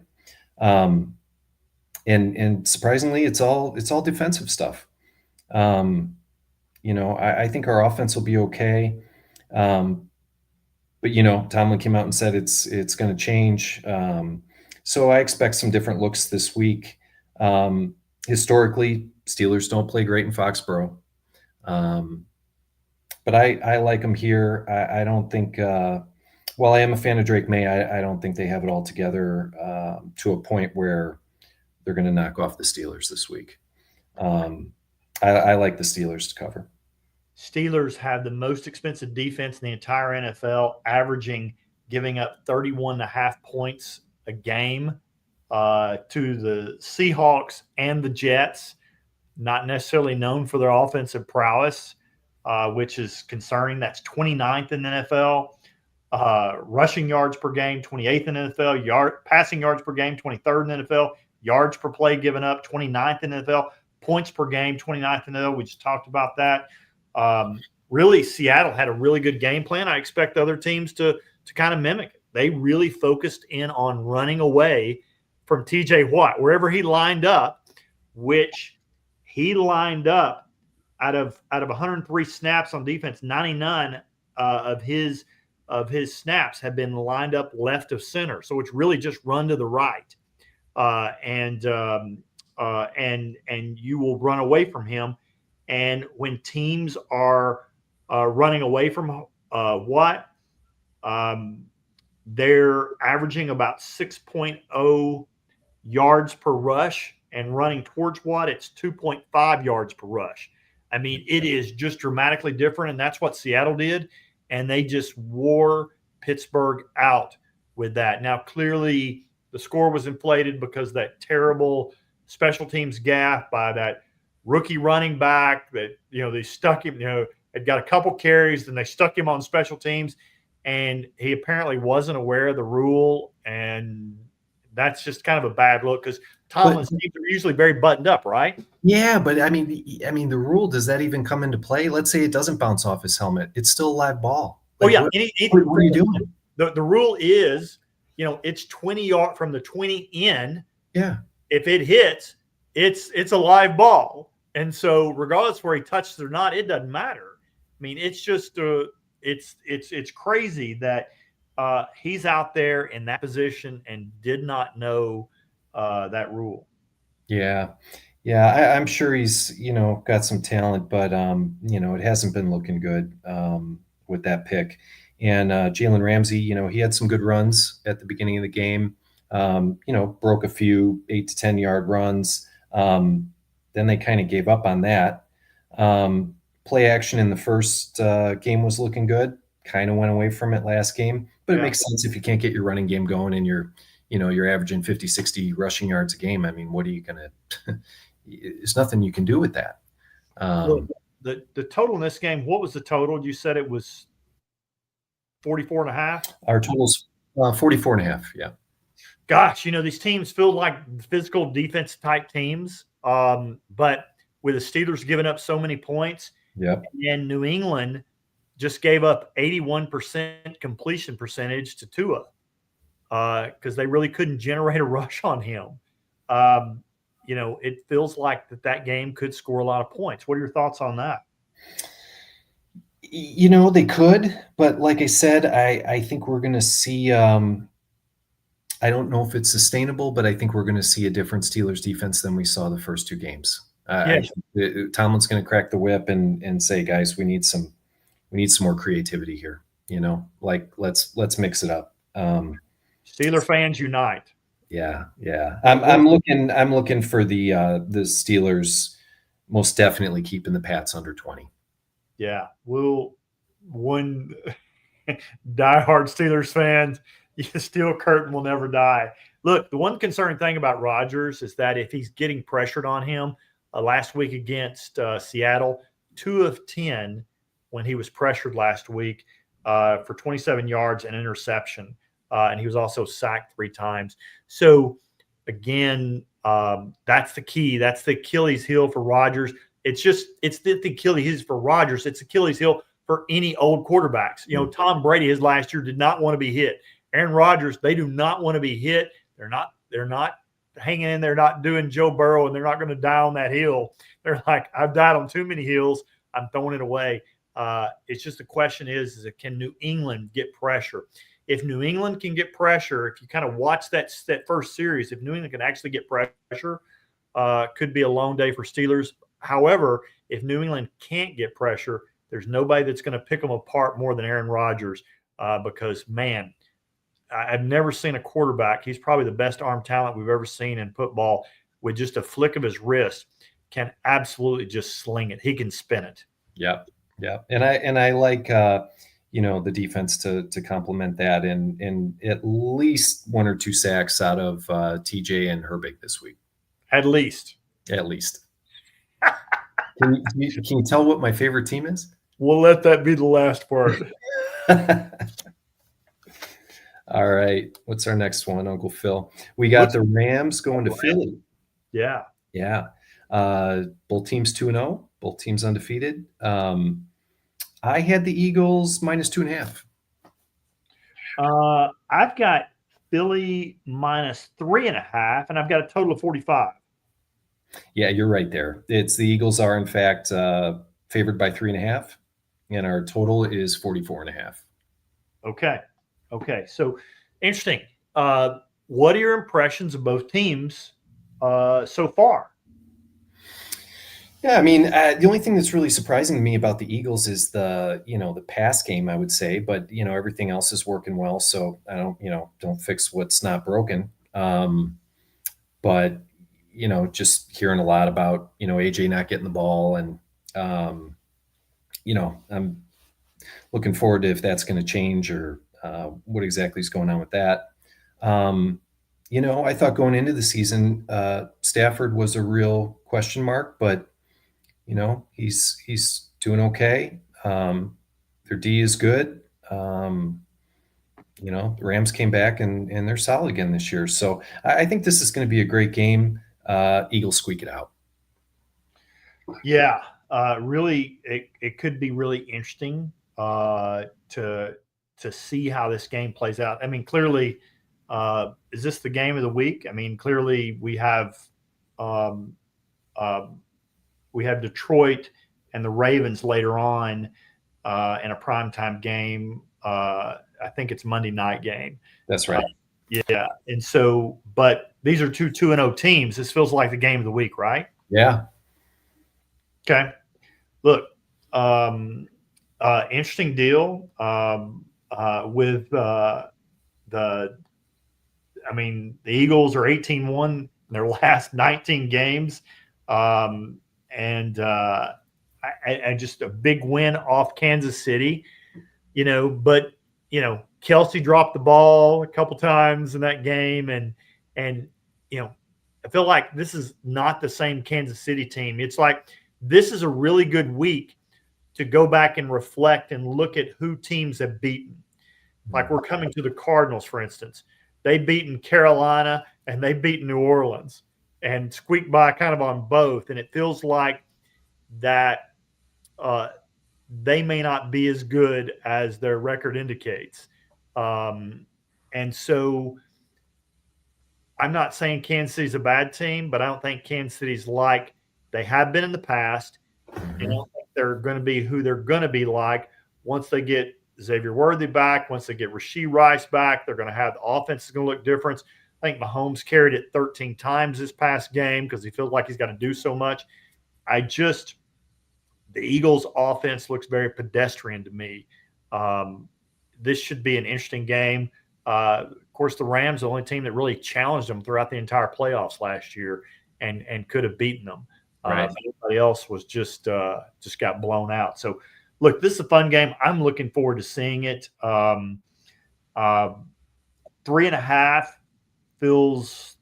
And surprisingly, it's all defensive stuff. I think our offense will be okay. But Tomlin came out and said it's going to change. So I expect some different looks this week. Historically, Steelers don't play great in Foxborough. But I like them here. I don't think, while I am a fan of Drake May, I don't think they have it all together to a point where they're going to knock off the Steelers this week. I like the Steelers to cover. Steelers have the most expensive defense in the entire NFL, giving up 31.5 points a game to the Seahawks and the Jets, not necessarily known for their offensive prowess, which is concerning. That's 29th in the NFL. Rushing yards per game, 28th in the NFL. Passing yards per game, 23rd in the NFL. Yards per play given up, 29th in the NFL. Points per game, 29th in the NFL. We just talked about that. Really, Seattle had a really good game plan. I expect other teams to kind of mimic it. They really focused in on running away from TJ Watt, wherever he lined up, which he lined up out of 103 snaps on defense, 99 of his snaps have been lined up left of center. So it's really just run to the right. And you will run away from him. And when teams are running away from Watt, they're averaging about 6.0 yards per rush, and running towards Watt, it's 2.5 yards per rush. I mean, it is just dramatically different, and that's what Seattle did, and they just wore Pittsburgh out with that. Now, clearly, the score was inflated because that terrible special teams gaffe by that rookie running back that, they stuck him, had got a couple carries, then they stuck him on special teams, and he apparently wasn't aware of the rule, and that's just kind of a bad look because Tomlin's teams are usually very buttoned up, right? Yeah, but I mean, the rule, does that even come into play? Let's say it doesn't bounce off his helmet. It's still a live ball. Like, what are you doing? The rule is, it's 20 yards from the 20 in. Yeah. If it hits, it's a live ball. And so regardless where he touches or not, it doesn't matter. I mean, it's just it's crazy that he's out there in that position and did not know that rule. Yeah. I'm sure he's got some talent, but it hasn't been looking good with that pick. And Jalen Ramsey, he had some good runs at the beginning of the game. Broke a few 8 to 10 yard runs. Then they kind of gave up on that. Play action in the first game was looking good. Kind of went away from it last game, but it makes sense if you can't get your running game going and you're averaging 50, 60 rushing yards a game. I mean, what are you going to – there's nothing you can do with that. The total in this game, what was the total? You said it was 44.5? Our total's 44.5, yeah. Gosh, these teams feel like physical defense type teams. But with the Steelers giving up so many points, and New England just gave up 81% completion percentage to Tua because they really couldn't generate a rush on him. It feels like that game could score a lot of points. What are your thoughts on that? They could, but like I said, I think we're going to see I don't know if it's sustainable, but I think we're going to see a different Steelers defense than we saw the first two games. Tomlin's going to crack the whip and say, guys, we need some more creativity here. Let's mix it up. Steeler fans unite. Yeah. I'm looking for the Steelers most definitely keeping the Pats under 20. Yeah. One diehard Steelers fans, the steel curtain will never die. Look, the one concerning thing about Rodgers is that if he's getting pressured on him, last week against Seattle, 2 of 10 when he was pressured last week for 27 yards and interception. And he was also sacked 3 times. So, again, that's the key. That's the Achilles heel for Rodgers. It's the Achilles heel for Rodgers. It's Achilles heel for any old quarterbacks. You know, Tom Brady, his last year, did not want to be hit. Aaron Rodgers, they do not want to be hit. They're not hanging in there, not doing Joe Burrow, and they're not going to die on that hill. They're like, I've died on too many hills. I'm throwing it away. It's just the question is can New England get pressure? If New England can get pressure, if you kind of watch that first series, if New England can actually get pressure, could be a long day for Steelers. However, if New England can't get pressure, there's nobody that's going to pick them apart more than Aaron Rodgers because, man, I've never seen a quarterback. He's probably the best arm talent we've ever seen in football. With just a flick of his wrist, can absolutely just sling it. He can spin it. Yeah, yeah, and I like the defense to complement that, and at least 1 or 2 sacks out of TJ and Herbig this week. At least. Can you tell what my favorite team is? We'll let that be the last part. All right. What's our next one, Uncle Phil? We got the Rams going to Philly. Yeah. Yeah. Both teams 2-0. Both teams undefeated. I had the Eagles -2.5. I've got Philly -3.5, and I've got a total of 45. Yeah, you're right there. The Eagles are, in fact, favored by 3.5, and our total is 44.5. Okay. So interesting. What are your impressions of both teams so far? Yeah, I mean, the only thing that's really surprising to me about the Eagles is the pass game, I would say, but everything else is working well. So I don't fix what's not broken. But just hearing a lot about AJ not getting the ball, and I'm looking forward to if that's going to change or what exactly is going on with that. I thought going into the season, Stafford was a real question mark, but he's doing okay. Their D is good. The Rams came back and they're solid again this year. So I think this is going to be a great game. Eagles squeak it out. Yeah, really, it could be really interesting to see how this game plays out. I mean, clearly, is this the game of the week? I mean, clearly we have Detroit and the Ravens later on in a primetime game. I think it's Monday night game. That's right. Yeah. And so, but these are 2-0 teams. This feels like the game of the week, right? Yeah. Okay. Look, interesting deal with the Eagles are 18-1 in their last 19 games. And just a big win off Kansas City, but Kelsey dropped the ball a couple times in that game. And I feel like this is not the same Kansas City team. It's like, this is a really good week to go back and reflect and look at who teams have beaten. Like, we're coming to the Cardinals, for instance. They've beaten Carolina and they've beaten New Orleans and squeaked by kind of on both. And it feels like that they may not be as good as their record indicates. And so I'm not saying Kansas City's a bad team, but I don't think Kansas City's like they have been in the past. I don't think they're going to be who they're going to be like once they get Xavier Worthy back, once they get Rashee Rice back. They're going to have the offense is going to look different. I think Mahomes carried it 13 times this past game because he feels like he's got to do so much. The Eagles' offense looks very pedestrian to me. This should be an interesting game. Of course, the Rams, the only team that really challenged them throughout the entire playoffs last year and could have beaten them. Right. Everybody else was just got blown out. So look, this is a fun game. I'm looking forward to seeing it. 3.5 feels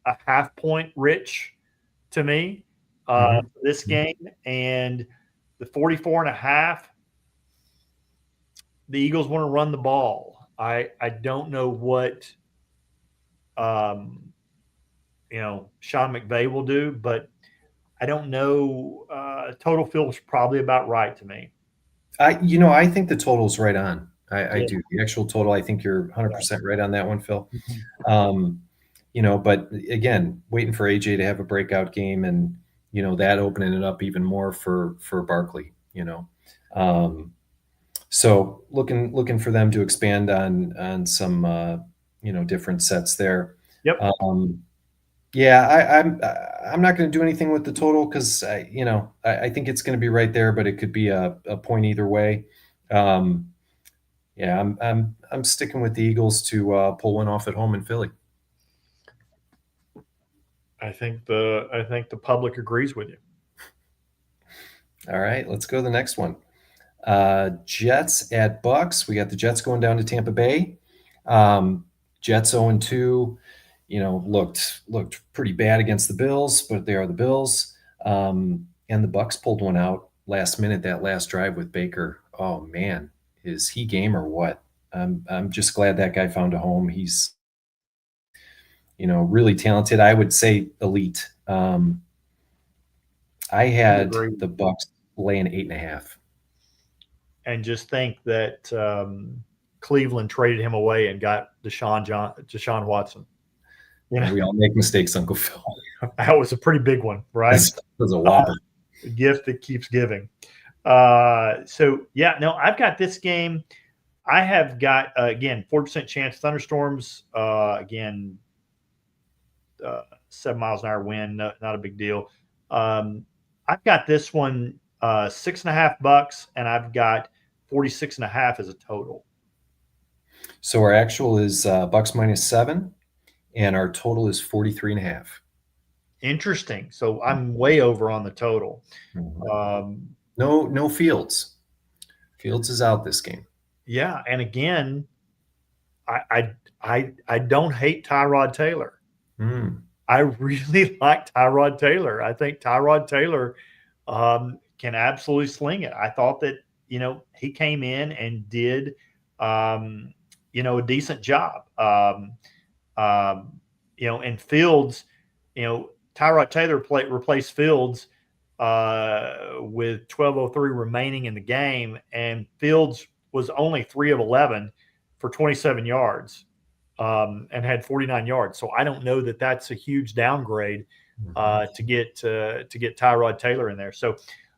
a half point rich to me for this game, and the 44.5. The Eagles want to run the ball. I don't know what Sean McVay will do, but I don't know. Total feels probably about right to me. I think the total's right on. I do. The actual total, I think you're 100% right on that one, Phil. But again, waiting for AJ to have a breakout game, and that opening it up even more for Barkley. So looking for them to expand on some different sets there. Yep. I'm not going to do anything with the total because I think it's going to be right there, but it could be a point either way. I'm sticking with the Eagles to pull one off at home in Philly. I think the public agrees with you. All right, let's go to the next one. Jets at Bucks. We got the Jets going down to Tampa Bay. Jets 0-2. Looked pretty bad against the Bills, but they are the Bills. And the Bucks pulled one out last minute, that last drive with Baker. Oh man, is he game or what? I'm just glad that guy found a home. He's really talented. I would say elite. I had the Bucks laying 8.5. And just think that Cleveland traded him away and got Deshaun Watson. We all make mistakes, Uncle Phil. That was a pretty big one, right? That was a whopper. A gift that keeps giving. I've got this game. I have got, again, 40% chance thunderstorms. 7 miles an hour wind, not a big deal. I've got this one $6.5, and I've got 46.5 as a total. So our actual is Bucks -7, and our total is 43.5. Interesting. So I'm way over on the total. No Fields. Fields is out this game. Yeah, and again, I don't hate Tyrod Taylor. I really like Tyrod Taylor. I think Tyrod Taylor can absolutely sling it. I thought that he came in and did a decent job. And Fields, Tyrod Taylor replaced Fields with 12:03 remaining in the game, and Fields was only 3 of 11 for 27 yards and had 49 yards. So I don't know that that's a huge downgrade to get Tyrod Taylor in there. So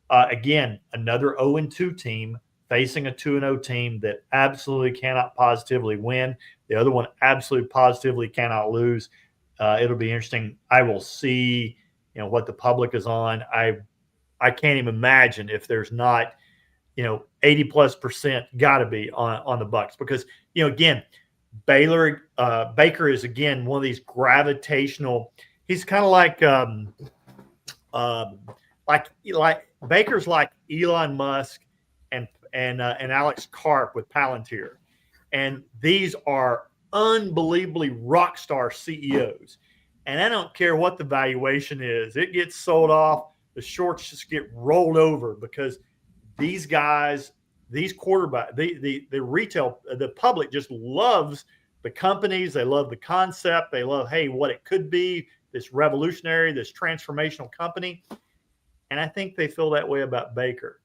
again, another 0-2 team facing a 2-0 team that absolutely cannot positively win. The other one absolutely positively cannot lose. It'll be interesting. I will see, what the public is on. I can't even imagine if there's not, 80+% got to be on the Bucks because, again, Baker is again one of these gravitational. He's kind of like Baker's like Elon Musk and Alex Karp with Palantir, and these are unbelievably rock star CEOs. And I don't care what the valuation is; it gets sold off. The shorts just get rolled over because these guys, these quarterbacks, the retail, the public just loves the companies. They love the concept. They love, hey, what it could be, this revolutionary, this transformational company. And I think they feel that way about Baker.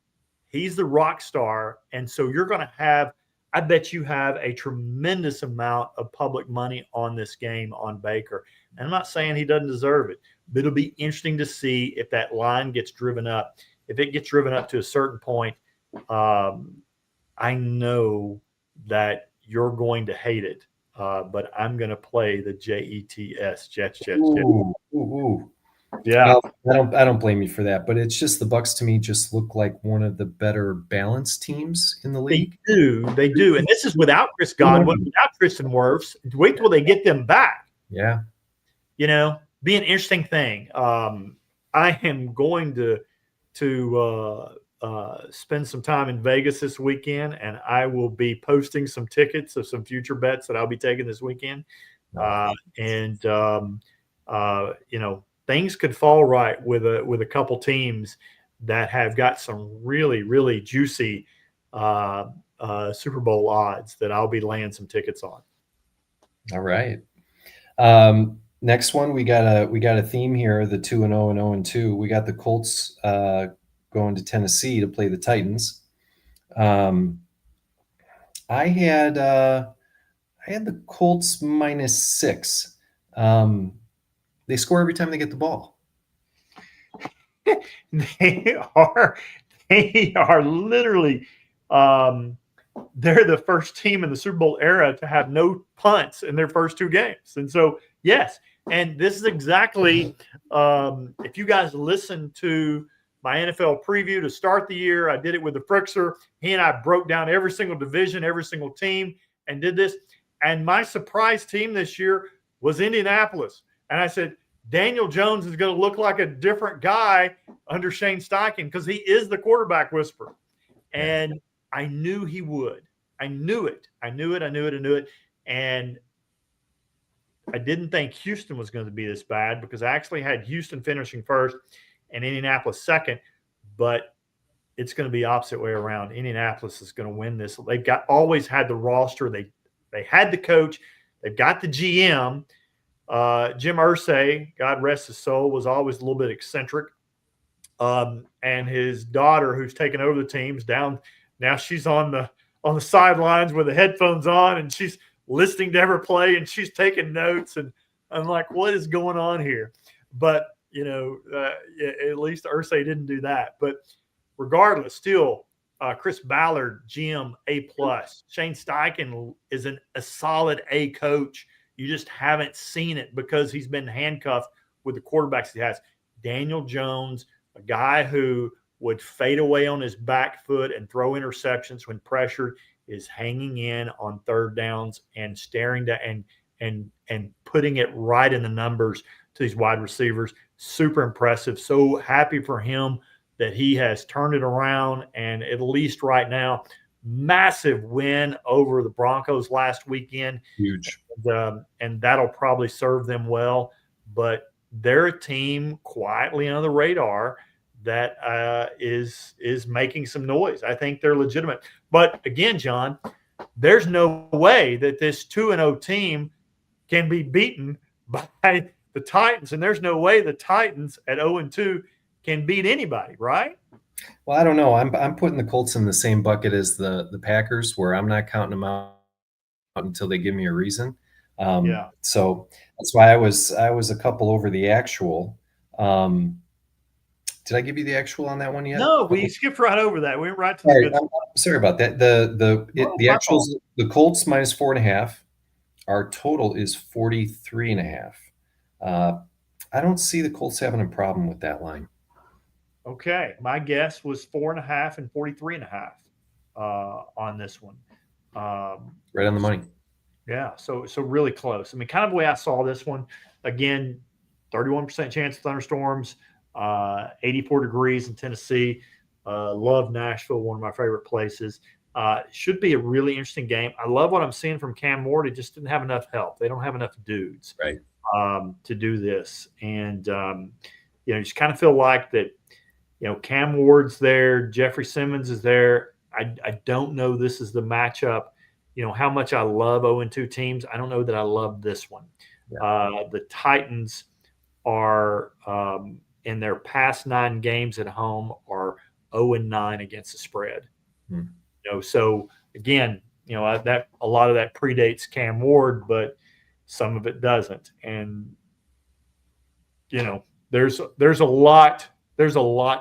He's the rock star. And so you're going to have, I bet you have a tremendous amount of public money on this game on Baker. And I'm not saying he doesn't deserve it, but it'll be interesting to see if that line gets driven up. If it gets driven up to a certain point, I know that you're going to hate it, but I'm going to play the Jets. Jets. Ooh. Yeah, I don't blame you for that, but it's just the Bucks to me just look like one of the better balanced teams in the league. They do, and this is without Chris Godwin, without Tristan Wirfs. Wait till they get them back. Yeah, be an interesting thing. I am going to spend some time in Vegas this weekend, and I will be posting some tickets of some future bets that I'll be taking this weekend. Things could fall right with a couple teams that have got some really, really juicy Super Bowl odds that I'll be laying some tickets on. All right. Next one, we got a theme here: the 2-0 and 0-2. We got the Colts going to Tennessee to play the Titans. I had the Colts -6. They score every time they get the ball. They are literally they're the first team in the Super Bowl era to have no punts in their first two games. And so, yes, and this is exactly if you guys listen to my NFL preview to start the year, I did it with the Frickser. He and I broke down every single division, every single team, and did this. And my surprise team this year was Indianapolis. And I said, Daniel Jones is going to look like a different guy under Shane Steichen because he is the quarterback whisperer. And I knew he would. I knew it. And I didn't think Houston was going to be this bad because I actually had Houston finishing first and Indianapolis second, but it's going to be opposite way around. Indianapolis is going to win this. They've always had the roster. They had the coach. They've got the GM. Jim Irsay, God rest his soul, was always a little bit eccentric. And his daughter, who's taken over the teams, down now, she's on the sidelines with the headphones on, and she's listening to every play, and she's taking notes. And I'm like, what is going on here? But at least Irsay didn't do that. But regardless, still, Chris Ballard, GM, A+. Shane Steichen is a solid A coach. You just haven't seen it because he's been handcuffed with the quarterbacks he has. Daniel Jones, a guy who would fade away on his back foot and throw interceptions when pressured, is hanging in on third downs and staring down and putting it right in the numbers to these wide receivers. Super impressive. So happy for him that he has turned it around, and at least right now, massive win over the Broncos last weekend. Huge. And that'll probably serve them well. But they're a team quietly under the radar that is making some noise. I think they're legitimate. But again, John, there's no way that this 2-0 team can be beaten by the Titans, and there's no way the Titans at 0-2 can beat anybody, right? Well, I don't know. I'm putting the Colts in the same bucket as the Packers, where I'm not counting them out until they give me a reason. So that's why I was a couple over the actual. Did I give you the actual on that one yet? No, we skipped right over that. We went right to the good. I'm sorry about that. The actuals, the Colts -4.5. Our total is 43.5. I don't see the Colts having a problem with that line. Okay, my guess was 4.5 and 43.5 on this one. Right on the money. Yeah, so really close. I mean, kind of the way I saw this one. Again, 31% chance of thunderstorms, 84 degrees in Tennessee. Love Nashville, one of my favorite places. Should be a really interesting game. I love what I'm seeing from Cam Ward. It just didn't have enough help. They don't have enough dudes to do this. And, you just kind of feel like that, Cam Ward's there. Jeffrey Simmons is there. I don't know this is the matchup. How much I love 0-2 teams. I don't know that I love this one. Yeah. The Titans are in their past 9 games at home are 0-9 against the spread. So again, that a lot of that predates Cam Ward, but some of it doesn't. And there's a lot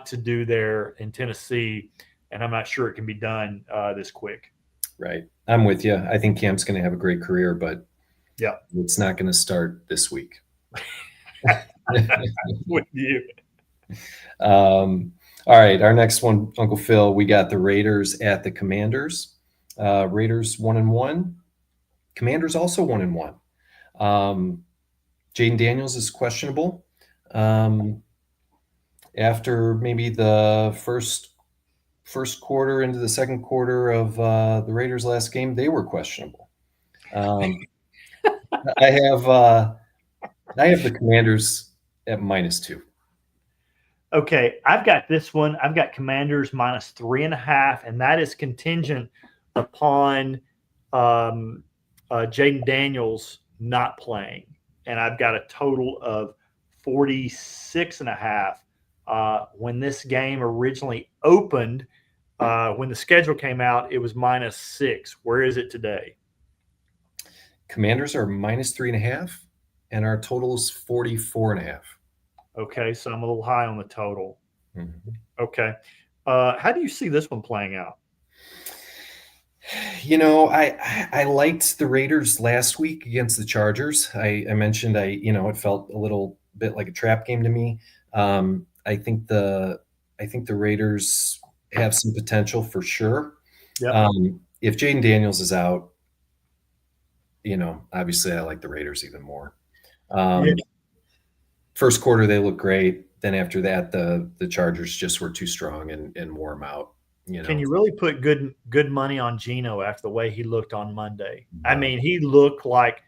to do there in Tennessee, and I'm not sure it can be done this quick. Right. I'm with you. I think Cam's going to have a great career, but yeah, it's not going to start this week. With you. All right. Our next one, Uncle Phil, we got the Raiders at the Commanders. Raiders 1-1. Commanders also 1-1. Jaden Daniels is questionable. After maybe the first first quarter into the second quarter of the Raiders' last game, they were questionable. I have the Commanders at -2. Okay, I've got this one. I've got Commanders -3.5, and that is contingent upon Jaden Daniels not playing. And I've got a total of 46.5. When this game originally opened, when the schedule came out, it was -6. Where is it today? Commanders are -3.5, and our total is 44.5. Okay, so I'm a little high on the total. Mm-hmm. Okay. How do you see this one playing out? I liked the Raiders last week against the Chargers. I mentioned it felt a little bit like a trap game to me. I think the Raiders have some potential for sure. Yep. If Jaden Daniels is out, obviously I like the Raiders even more. First quarter they look great. Then after that, the Chargers just were too strong and wore them out. Can you really put good money on Geno after the way he looked on Monday? No. I mean, he looked like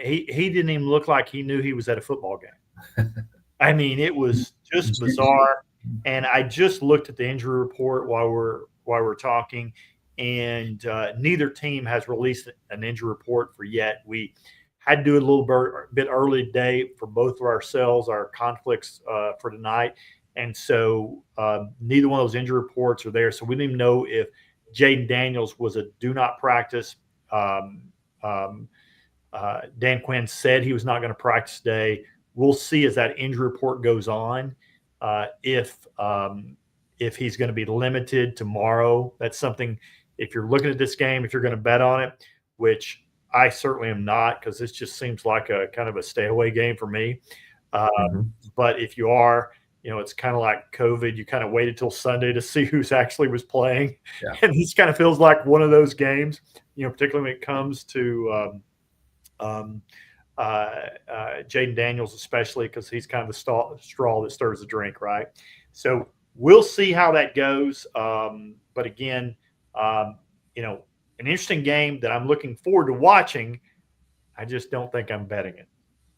he didn't even look like he knew he was at a football game. I mean, it was just bizarre. And I just looked at the injury report while we're talking, and neither team has released an injury report for yet. We had to do it a little bit early today for both of ourselves, our conflicts for tonight. And so neither one of those injury reports are there. So we didn't even know if Jaden Daniels was a do not practice. Dan Quinn said he was not going to practice today. We'll see as that injury report goes on if he's going to be limited tomorrow. That's something, if you're looking at this game, if you're going to bet on it, which I certainly am not, because this just seems like a kind of a stay away game for me. But if you are, it's kind of like COVID. You kind of waited till Sunday to see who's actually was playing. Yeah. And this kind of feels like one of those games, particularly when it comes to Jaden Daniels, especially because he's kind of the straw that stirs the drink, right? So we'll see how that goes. But again, an interesting game that I'm looking forward to watching. I just don't think I'm betting it.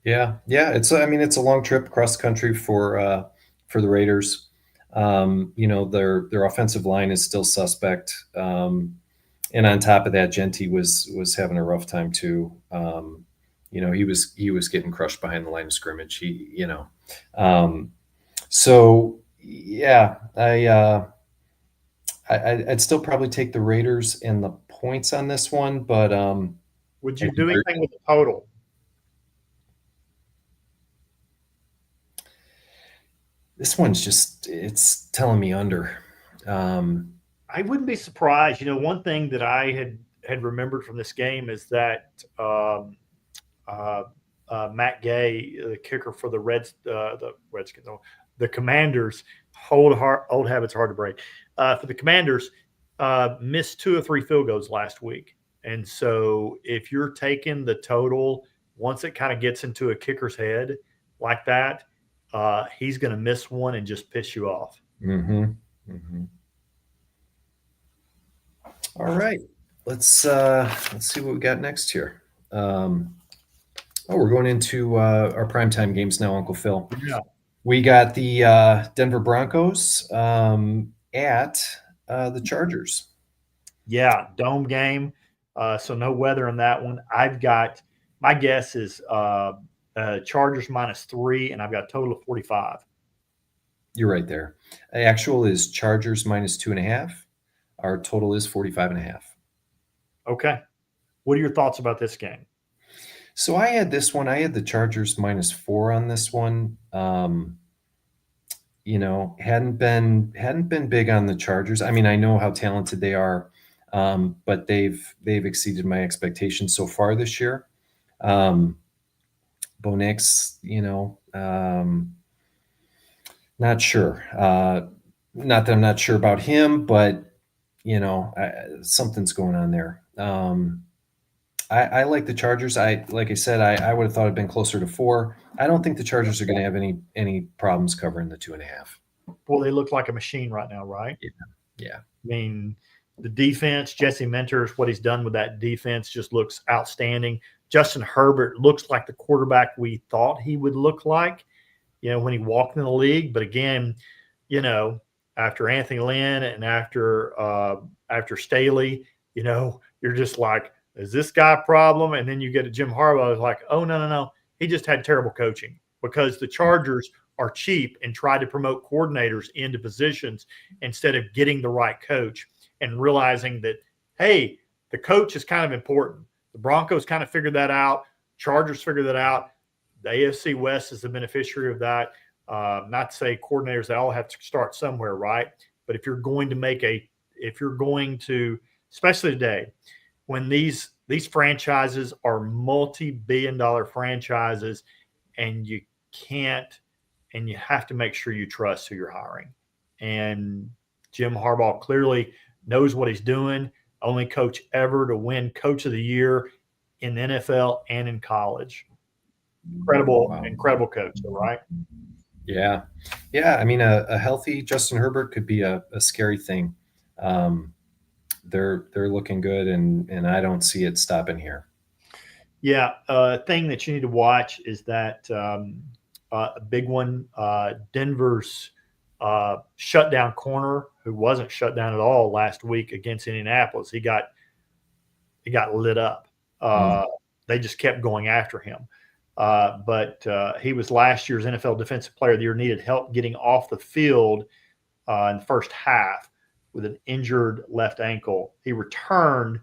Yeah. It's a long trip across the country for the Raiders. Their offensive line is still suspect, and on top of that, Genty was having a rough time too. He was getting crushed behind the line of scrimmage. So yeah, I'd still probably take the Raiders and the points on this one, but would you do anything with the total? This one's it's telling me under. I wouldn't be surprised. One thing that I had remembered from this game is that Matt Gay, the kicker for the Redskins, the Commanders, old habits hard to break. For the Commanders, missed 2 or 3 field goals last week. And so if you're taking the total, once it kind of gets into a kicker's head like that, he's going to miss one and just piss you off. All right, let's see what we got next here. We're going into our primetime games now, Uncle Phil. Yeah. We got the Denver Broncos at the Chargers. Yeah, dome game. So no weather in that one. I've got, my guess is Chargers -3, and I've got a total of 45. You're right there. Actual is Chargers -2.5. Our total is 45.5. Okay. What are your thoughts about this game? So I had the Chargers -4 on this one. Hadn't been big on the Chargers. I mean, I know how talented they are, but they've exceeded my expectations so far this year. Bo Nix, not sure. Not that I'm not sure about him, but something's going on there. I like the Chargers. Like I said, I would have thought it'd been closer to 4. I don't think the Chargers are going to have any problems covering the 2.5. boy, they look like a machine right now, right? Yeah. I mean, the defense, Jesse Mentors, what he's done with that defense just looks outstanding. Justin Herbert looks like the quarterback we thought he would look like, when he walked in the league. But again, after Anthony Lynn and after Staley, you're just like, is this guy a problem? And then you get a Jim Harbaugh, it's like, oh, no. He just had terrible coaching because the Chargers are cheap and try to promote coordinators into positions instead of getting the right coach and realizing that, hey, the coach is kind of important. The Broncos kind of figured that out. Chargers figured that out. The AFC West is the beneficiary of that. Not to say coordinators, they all have to start somewhere, right? But if you're going to, especially today, when these franchises are multi-billion-dollar franchises, and you have to make sure you trust who you're hiring. And Jim Harbaugh clearly knows what he's doing. Only coach ever to win Coach of the Year in the NFL and in college. Incredible coach, right? Yeah. I mean, a healthy Justin Herbert could be a scary thing. They're looking good, and I don't see it stopping here. Yeah, thing that you need to watch is that a big one, Denver's shutdown corner, who wasn't shut down at all last week against Indianapolis. He got lit up. They just kept going after him. But he was last year's NFL Defensive Player of the Year, needed help getting off the field in the first half with an injured left ankle. He returned,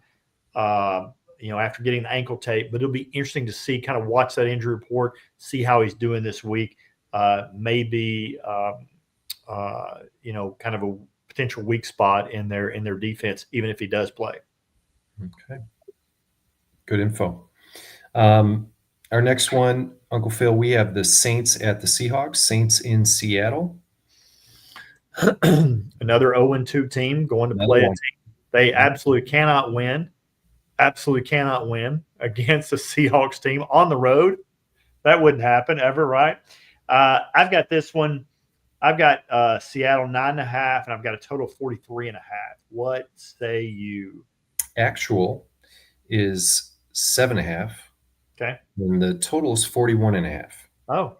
after getting the ankle tape, but it'll be interesting to see, kind of watch that injury report, see how he's doing this week. Maybe, kind of a potential weak spot in their defense, even if he does play. Okay. Good info. Our next one, Uncle Phil, we have the Saints at the Seahawks. Saints in Seattle. Another 0-2 team going to play a team they absolutely cannot win against the Seahawks team on the road. That wouldn't happen ever, right? I've got this one. I've got Seattle 9.5, and I've got a total of 43.5. What say you? Actual is 7.5. Okay. And the total is 41.5. Oh,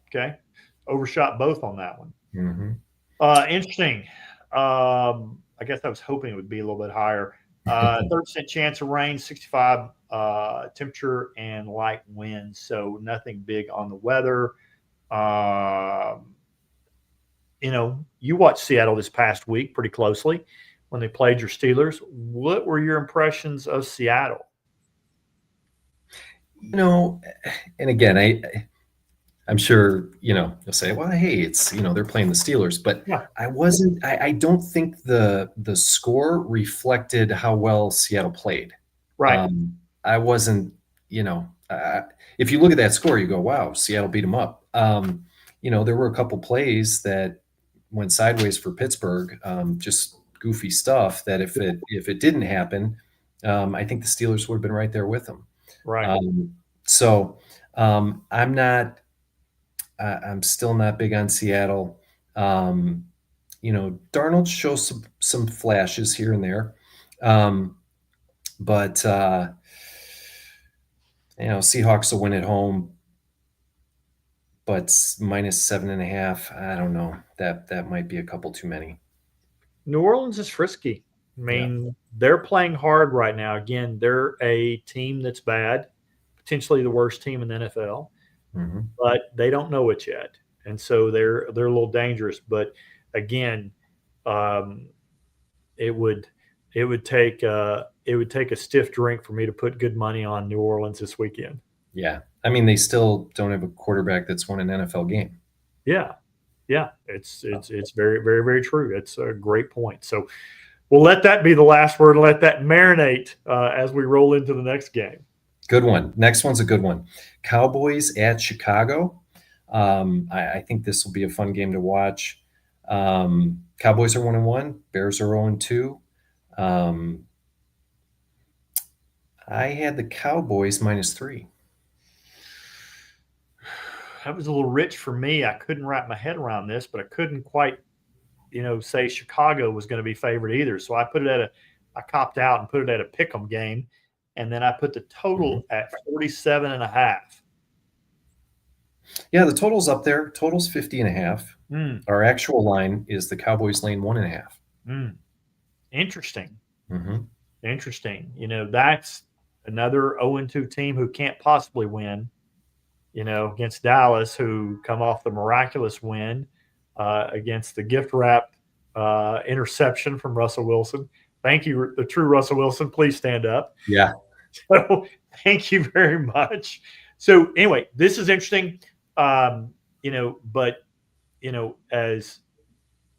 okay. Overshot both on that one. Mm-hmm. Interesting. I guess I was hoping it would be a little bit higher. 30% chance of rain, 65 temperature, and light wind. So nothing big on the weather. You watched Seattle this past week pretty closely when they played your Steelers. What were your impressions of Seattle? And again, I'm sure, you'll say, well, hey, it's, they're playing the Steelers, but yeah. I don't think the score reflected how well Seattle played. Right. I wasn't, if you look at that score, you go, wow, Seattle beat them up. There were a couple plays that went sideways for Pittsburgh, just goofy stuff that if it didn't happen, I think the Steelers would have been right there with them. Right. I'm still not big on Seattle. Darnold shows some flashes here and there. But Seahawks will win at home, but -7.5. I don't know. That might be a couple too many. New Orleans is frisky. I mean, They're playing hard right now. Again, they're a team that's bad, potentially the worst team in the NFL. Mm-hmm. But they don't know it yet, and so they're a little dangerous. But again, it would take a stiff drink for me to put good money on New Orleans this weekend. Yeah, I mean, they still don't have a quarterback that's won an NFL game. Yeah, it's very, very, very true. It's a great point. So we'll let that be the last word and let that marinate as we roll into the next game. Good one. Next one's a good one. Cowboys at Chicago. I think this will be a fun game to watch. Cowboys are 1-1. Bears are 0-2. I had the Cowboys -3. that was a little rich for me. I couldn't wrap my head around this, but I couldn't quite, say Chicago was going to be favored either. So I copped out and put it at a pick'em game, and then I put the total at 47.5. Yeah, the total's up there. Total's 50.5. Our actual line is the Cowboys laying 1.5. Interesting. Mm-hmm. Interesting. That's another 0-2 team who can't possibly win, against Dallas, who come off the miraculous win against the gift-wrapped interception from Russell Wilson. Thank you, the true Russell Wilson. Please stand up. Yeah. So thank you very much. So anyway, this is interesting. But as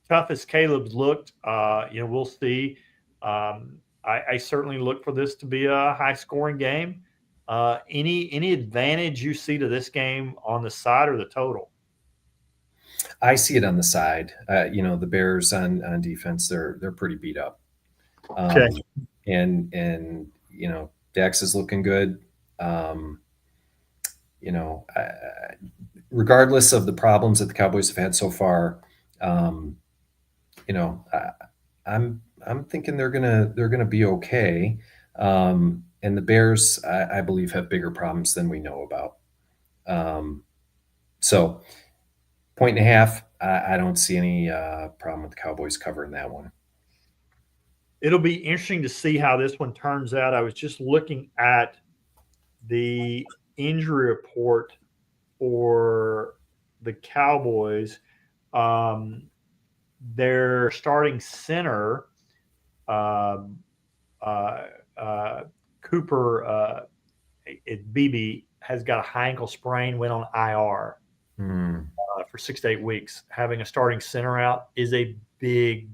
tough as Caleb's looked, we'll see. I certainly look for this to be a high-scoring game. Any advantage you see to this game on the side or the total? I see it on the side. The Bears on defense, they're pretty beat up. Okay. And Dax is looking good. Regardless of the problems that the Cowboys have had so far, I'm thinking they're gonna be okay. And the Bears, I believe, have bigger problems than we know about. So 1.5. I don't see any problem with the Cowboys covering that one. It'll be interesting to see how this one turns out. I was just looking at the injury report for the Cowboys. Their starting center, Cooper Beebe, has got a high ankle sprain, went on IR for 6 to 8 weeks. Having a starting center out is a big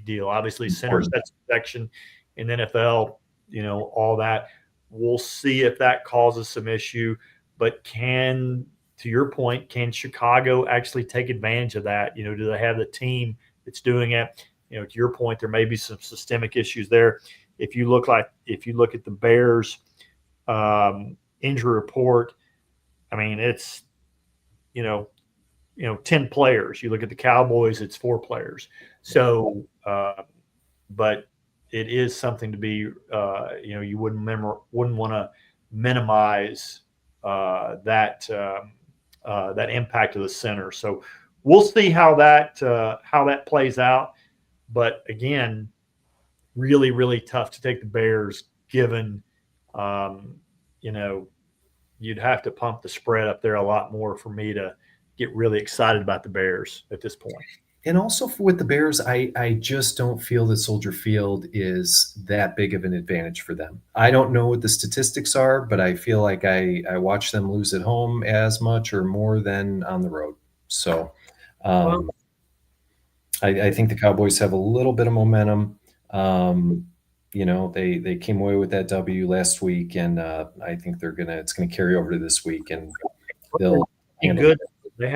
deal. Obviously, center sets section in the NFL, all that. We'll see if that causes some issue. But to your point, can Chicago actually take advantage of that? Do they have the team that's doing it? To your point, there may be some systemic issues there. If you look at the Bears injury report, I mean, it's 10 players. You look at the Cowboys, it's 4 players. So, but it is something to be, you wouldn't want to minimize that impact of the center. So we'll see how that plays out. But again, really tough to take the Bears, given, you'd have to pump the spread up there a lot more for me to get really excited about the Bears at this point. And also with the Bears, I just don't feel that Soldier Field is that big of an advantage for them. I don't know what the statistics are, but I feel like I watch them lose at home as much or more than on the road. So I think the Cowboys have a little bit of momentum. They came away with that W last week, and I think it's gonna carry over to this week, and they'll handle good. it. They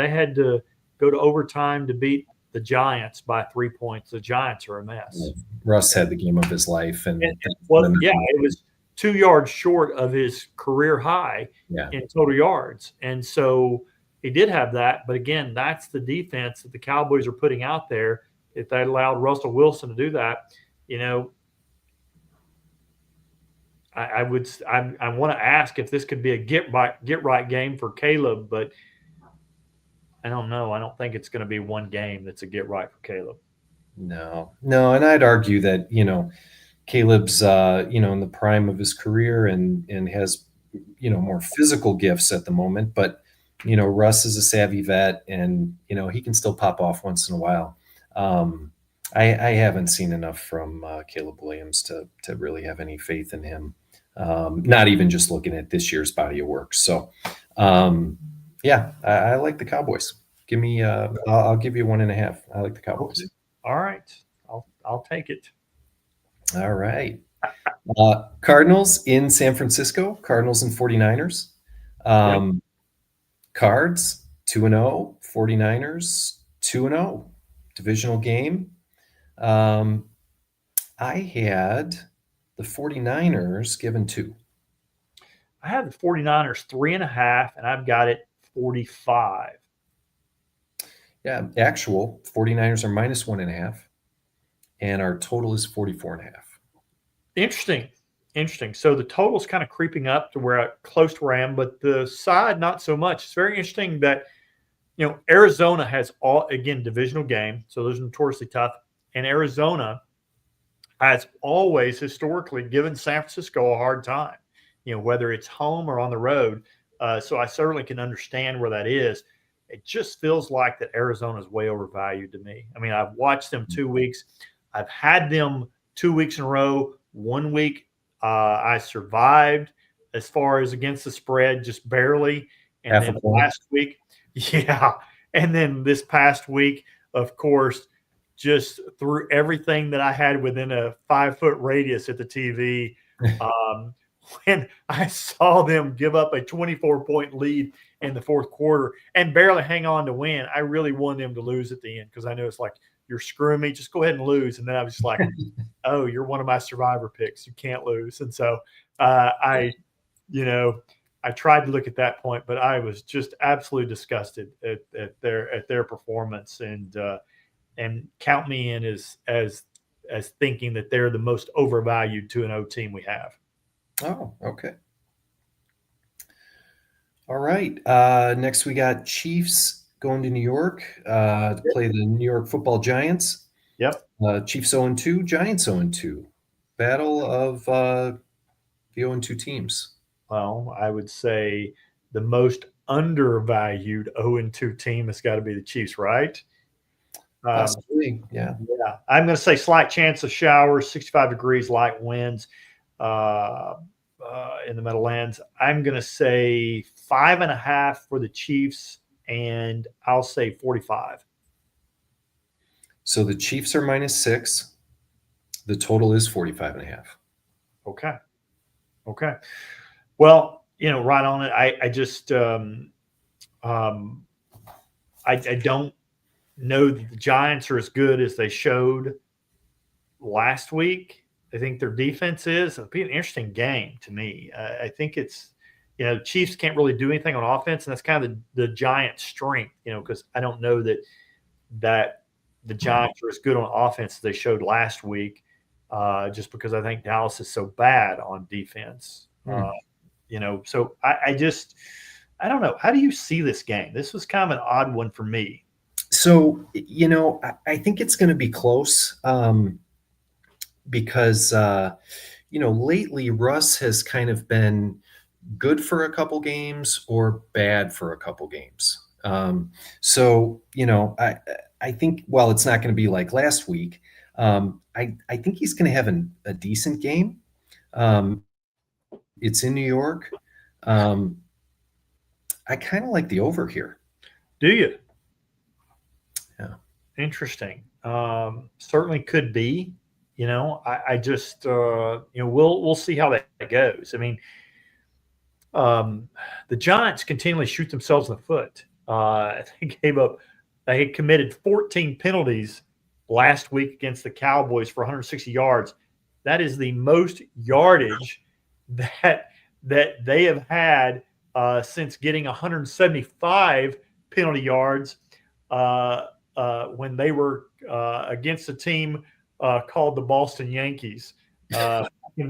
had to go to overtime to beat the Giants by 3 points. The Giants are a mess. Russ had the game of his life, and it was 2 yards short of his career high in total yards, and so he did have that. But again, that's the defense that the Cowboys are putting out there. If they allowed Russell Wilson to do that, I want to ask if this could be a get right game for Caleb, but I don't know. I don't think it's going to be one game that's a get right for Caleb. No, and I'd argue that Caleb's in the prime of his career and has more physical gifts at the moment, but Russ is a savvy vet, and he can still pop off once in a while. I haven't seen enough from Caleb Williams to really have any faith in him. Not even just looking at this year's body of work. So, I like the Cowboys. Give me, I'll give you 1.5. I like the Cowboys. All right, I'll take it. All right. Cardinals in San Francisco. Cardinals and 49ers. Cards 2-0. 49ers 2-0. Divisional game. I had the 49ers given 2. I have the 49ers 3.5, and I've got it 45. Yeah, actual 49ers are minus 1.5, and our total is 44.5. Interesting. So the total's kind of creeping up to where close to where I am, but the side not so much. It's very interesting that Arizona has again divisional game, so those are notoriously tough, and Arizona has always historically given San Francisco a hard time, whether it's home or on the road. So I certainly can understand where that is. It just feels like that Arizona is way overvalued to me. I mean, I've watched them 2 weeks. I've had them 2 weeks in a row. 1 week, I survived as far as against the spread, just barely. And Half then a point. last week, yeah. And then this past week, of course, just threw everything that I had within a 5-foot radius at the TV. When I saw them give up a 24-point lead in the fourth quarter and barely hang on to win, I really wanted them to lose at the end because I know it's like, you're screwing me. Just go ahead and lose. And then I was just like, oh, you're one of my survivor picks. You can't lose. And so I tried to look at that point, but I was just absolutely disgusted at their performance, and count me in as thinking that they're the most overvalued 2-0 team we have. Oh, okay. All right. Next, we got Chiefs going to New York to play the New York Football Giants. Yep. Chiefs 0-2, Giants 0-2. Battle of the 0-2 teams. Well, I would say the most undervalued 0-2 team has got to be the Chiefs, right? Possibly, yeah. Yeah. I'm going to say slight chance of showers, 65 degrees, light winds in the Meadowlands. I'm going to say 5.5 for the Chiefs, and I'll say 45. So the Chiefs are -6. The total is 45.5. Okay. Well, right on it. I just I don't know that the Giants are as good as they showed last week. I think their defense is. It'll be an interesting game to me. I think it's, the Chiefs can't really do anything on offense, and that's kind of the Giants' strength, because I don't know that the Giants are as good on offense as they showed last week, just because I think Dallas is so bad on defense. So I don't know. How do you see this game? This was kind of an odd one for me. So, I think it's going to be close because, lately Russ has kind of been good for a couple games or bad for a couple games. So, I think, well, it's not going to be like last week. I think he's going to have a decent game. It's in New York. I kind of like the over here. Do you? Yeah. Interesting. Certainly could be. I just we'll see how that goes. I mean, the Giants continually shoot themselves in the foot. They had committed 14 penalties last week against the Cowboys for 160 yards. That is the most yardage that they have had since getting 175 penalty yards when they were against a team called the Boston Yankees in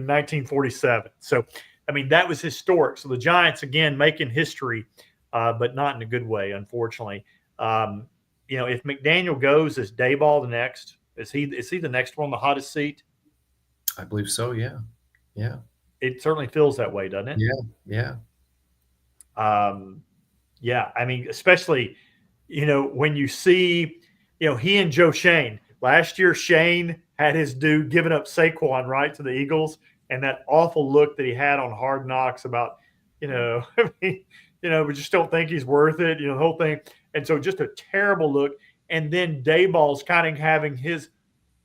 1947. So, I mean, that was historic. So the Giants, again, making history, but not in a good way, unfortunately. If McDaniel goes, is Dayball the next? Is he the next one on the hottest seat? I believe so, yeah. Yeah. It certainly feels that way, doesn't it? Yeah. Yeah. I mean, especially, when you see, he and Joe Shane. Last year, Shane had his dude giving up Saquon, right, to the Eagles, and that awful look that he had on Hard Knocks about, we just don't think he's worth it, the whole thing. And so just a terrible look. And then Dayball's kind of having his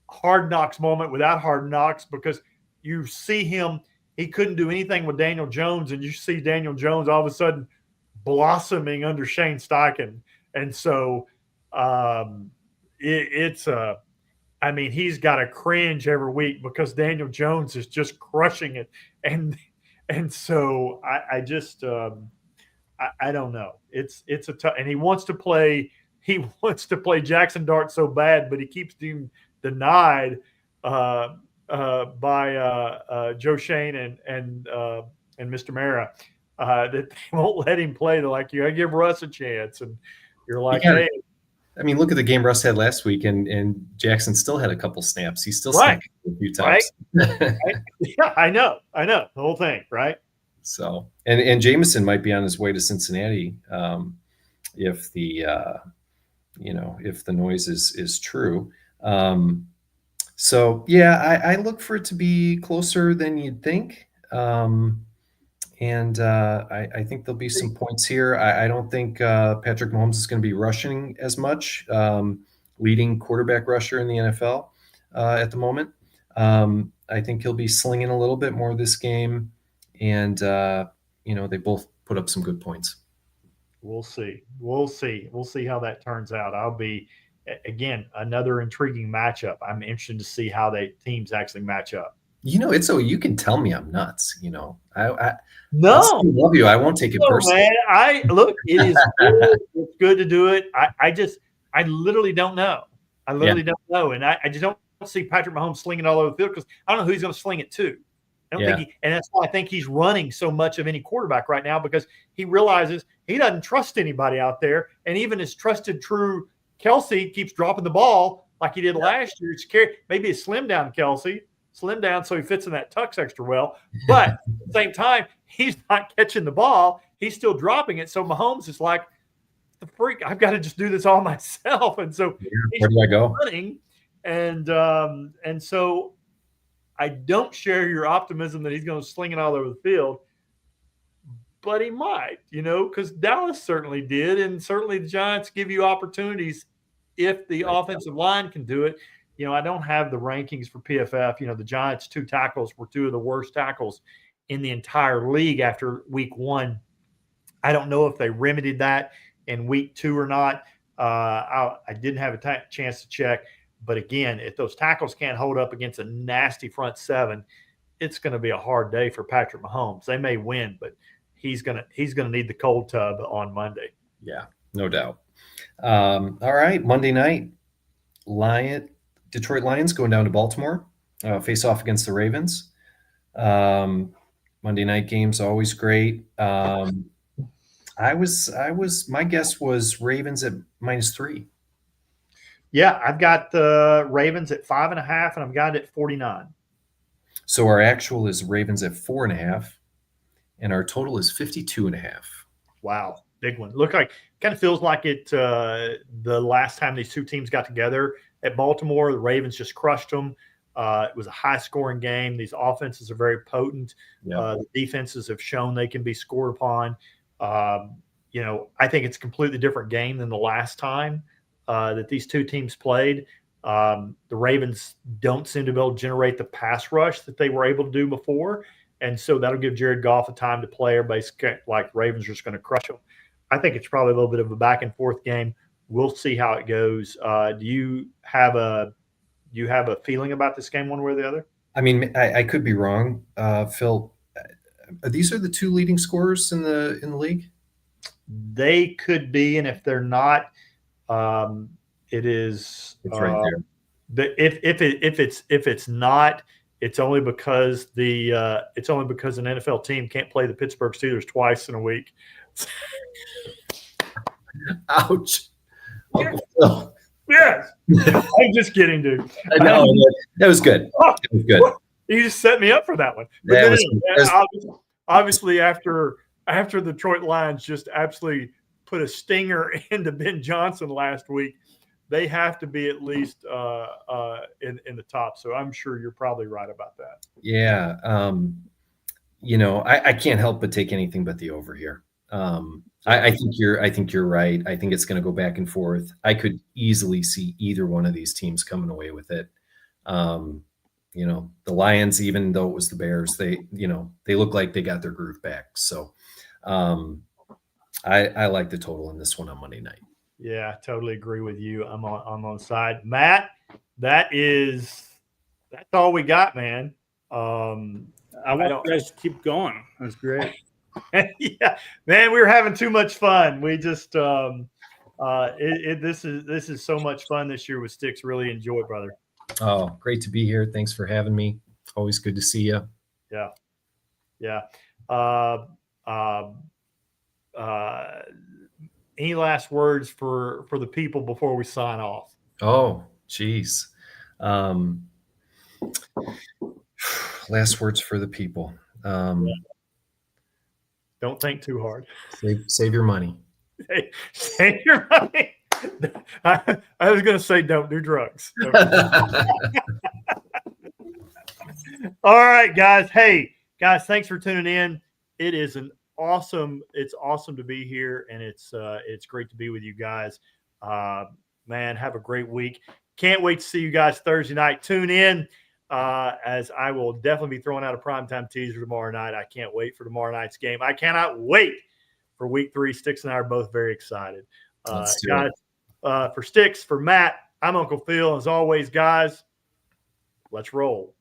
Hard Knocks moment without Hard Knocks, because you see him, he couldn't do anything with Daniel Jones, and you see Daniel Jones all of a sudden blossoming under Shane Steichen. And so he's got a cringe every week because Daniel Jones is just crushing it. And so I just I don't know. It's a tough, and he wants to play Jackson Dart so bad, but he keeps being denied by Joe Shane and Mr. Mara that they won't let him play. They're like, you gotta give Russ a chance, and you're like, hey. I mean, look at the game Russ had last week, and Jackson still had a couple snaps. He still snapped a few times. Right? Yeah, I know. The whole thing, right? So, and Jameson might be on his way to Cincinnati if the if the noise is true. So yeah, I look for it to be closer than you'd think. And I think there'll be some points here. I don't think Patrick Mahomes is going to be rushing as much, leading quarterback rusher in the NFL at the moment. I think he'll be slinging a little bit more this game. And, they both put up some good points. We'll see. We'll see how that turns out. I'll be, again, another intriguing matchup. I'm interested to see how teams actually match up. It's so you can tell me I'm nuts. I love you. I won't take it personally. Man, look. It is good. It's good to do it. I literally don't know. Don't know, and I just don't see Patrick Mahomes slinging all over the field because I don't know who he's going to sling it to. I don't think and that's why I think he's running so much of any quarterback right now because he realizes he doesn't trust anybody out there, and even his trusted true Kelsey keeps dropping the ball like he did last year. Maybe a slim down Kelsey. Slim down so he fits in that tux extra well. But at the same time, he's not catching the ball. He's still dropping it. So Mahomes is like, the freak, I've got to just do this all myself. And so where do I go? Running. And so I don't share your optimism that he's going to sling it all over the field. But he might, because Dallas certainly did. And certainly the Giants give you opportunities if the offensive line can do it. I don't have the rankings for PFF. The Giants' 2 tackles were 2 of the worst tackles in the entire league after week 1. I don't know if they remedied that in week 2 or not. I didn't have a chance to check. But again, if those tackles can't hold up against a nasty front 7, it's going to be a hard day for Patrick Mahomes. They may win, but he's going to need the cold tub on Monday. Yeah, no doubt. All right, Monday night, Detroit Lions going down to Baltimore, face off against the Ravens. Monday night games always great. My guess was Ravens at -3. Yeah, I've got the Ravens at 5.5, and I've got it at 49. So our actual is Ravens at 4.5, and our total is 52.5. Wow, big one. Kind of feels like it. The last time these 2 teams got together at Baltimore, the Ravens just crushed them. It was a high-scoring game. These offenses are very potent. The defenses have shown they can be scored upon. I think it's a completely different game than the last time that these 2 teams played. The Ravens don't seem to be able to generate the pass rush that they were able to do before, and so that'll give Jared Goff a time to play. Everybody's like Ravens are just going to crush them. I think it's probably a little bit of a back-and-forth game. We'll see how it goes. Do you have a feeling about this game one way or the other? I mean, I could be wrong, Phil. These are the 2 leading scorers in the league. They could be, and if they're not, it is. It's right there. If it's not, it's only because an NFL team can't play the Pittsburgh Steelers twice in a week. Ouch. Yes. I'm just kidding, dude. I know. That was good. That was good. You just set me up for that one. But obviously, after the Detroit Lions just absolutely put a stinger into Ben Johnson last week, they have to be at least in the top. So I'm sure you're probably right about that. Yeah. I can't help but take anything but the over here. I think you're right. I think it's going to go back and forth. I could easily see either one of these teams coming away with it. The Lions, even though it was the Bears, they look like they got their groove back. So I like the total in this one on Monday night. Yeah, I totally agree with you. I'm on the side. Matt, that's all we got, man. I want you guys to keep going. That's great. Yeah, man, we were having too much fun. We just this is so much fun this year with Sticks. Really enjoy, brother. Oh, great to be here. Thanks for having me. Always good to see you. Yeah, yeah. Any last words for the people before we sign off? Oh, geez. Last words for the people. Don't think too hard. Save your money. Hey, save your money. I was going to say don't do drugs. All right, guys. Hey, guys, thanks for tuning in. It's awesome to be here, and it's great to be with you guys. Man, have a great week. Can't wait to see you guys Thursday night. Tune in, as I will definitely be throwing out a primetime teaser tomorrow night. I can't wait for tomorrow night's game. I cannot wait for week 3. Sticks and I are both very excited. Guys, for Sticks, for Matt, I'm Uncle Phil. As always, guys, let's roll.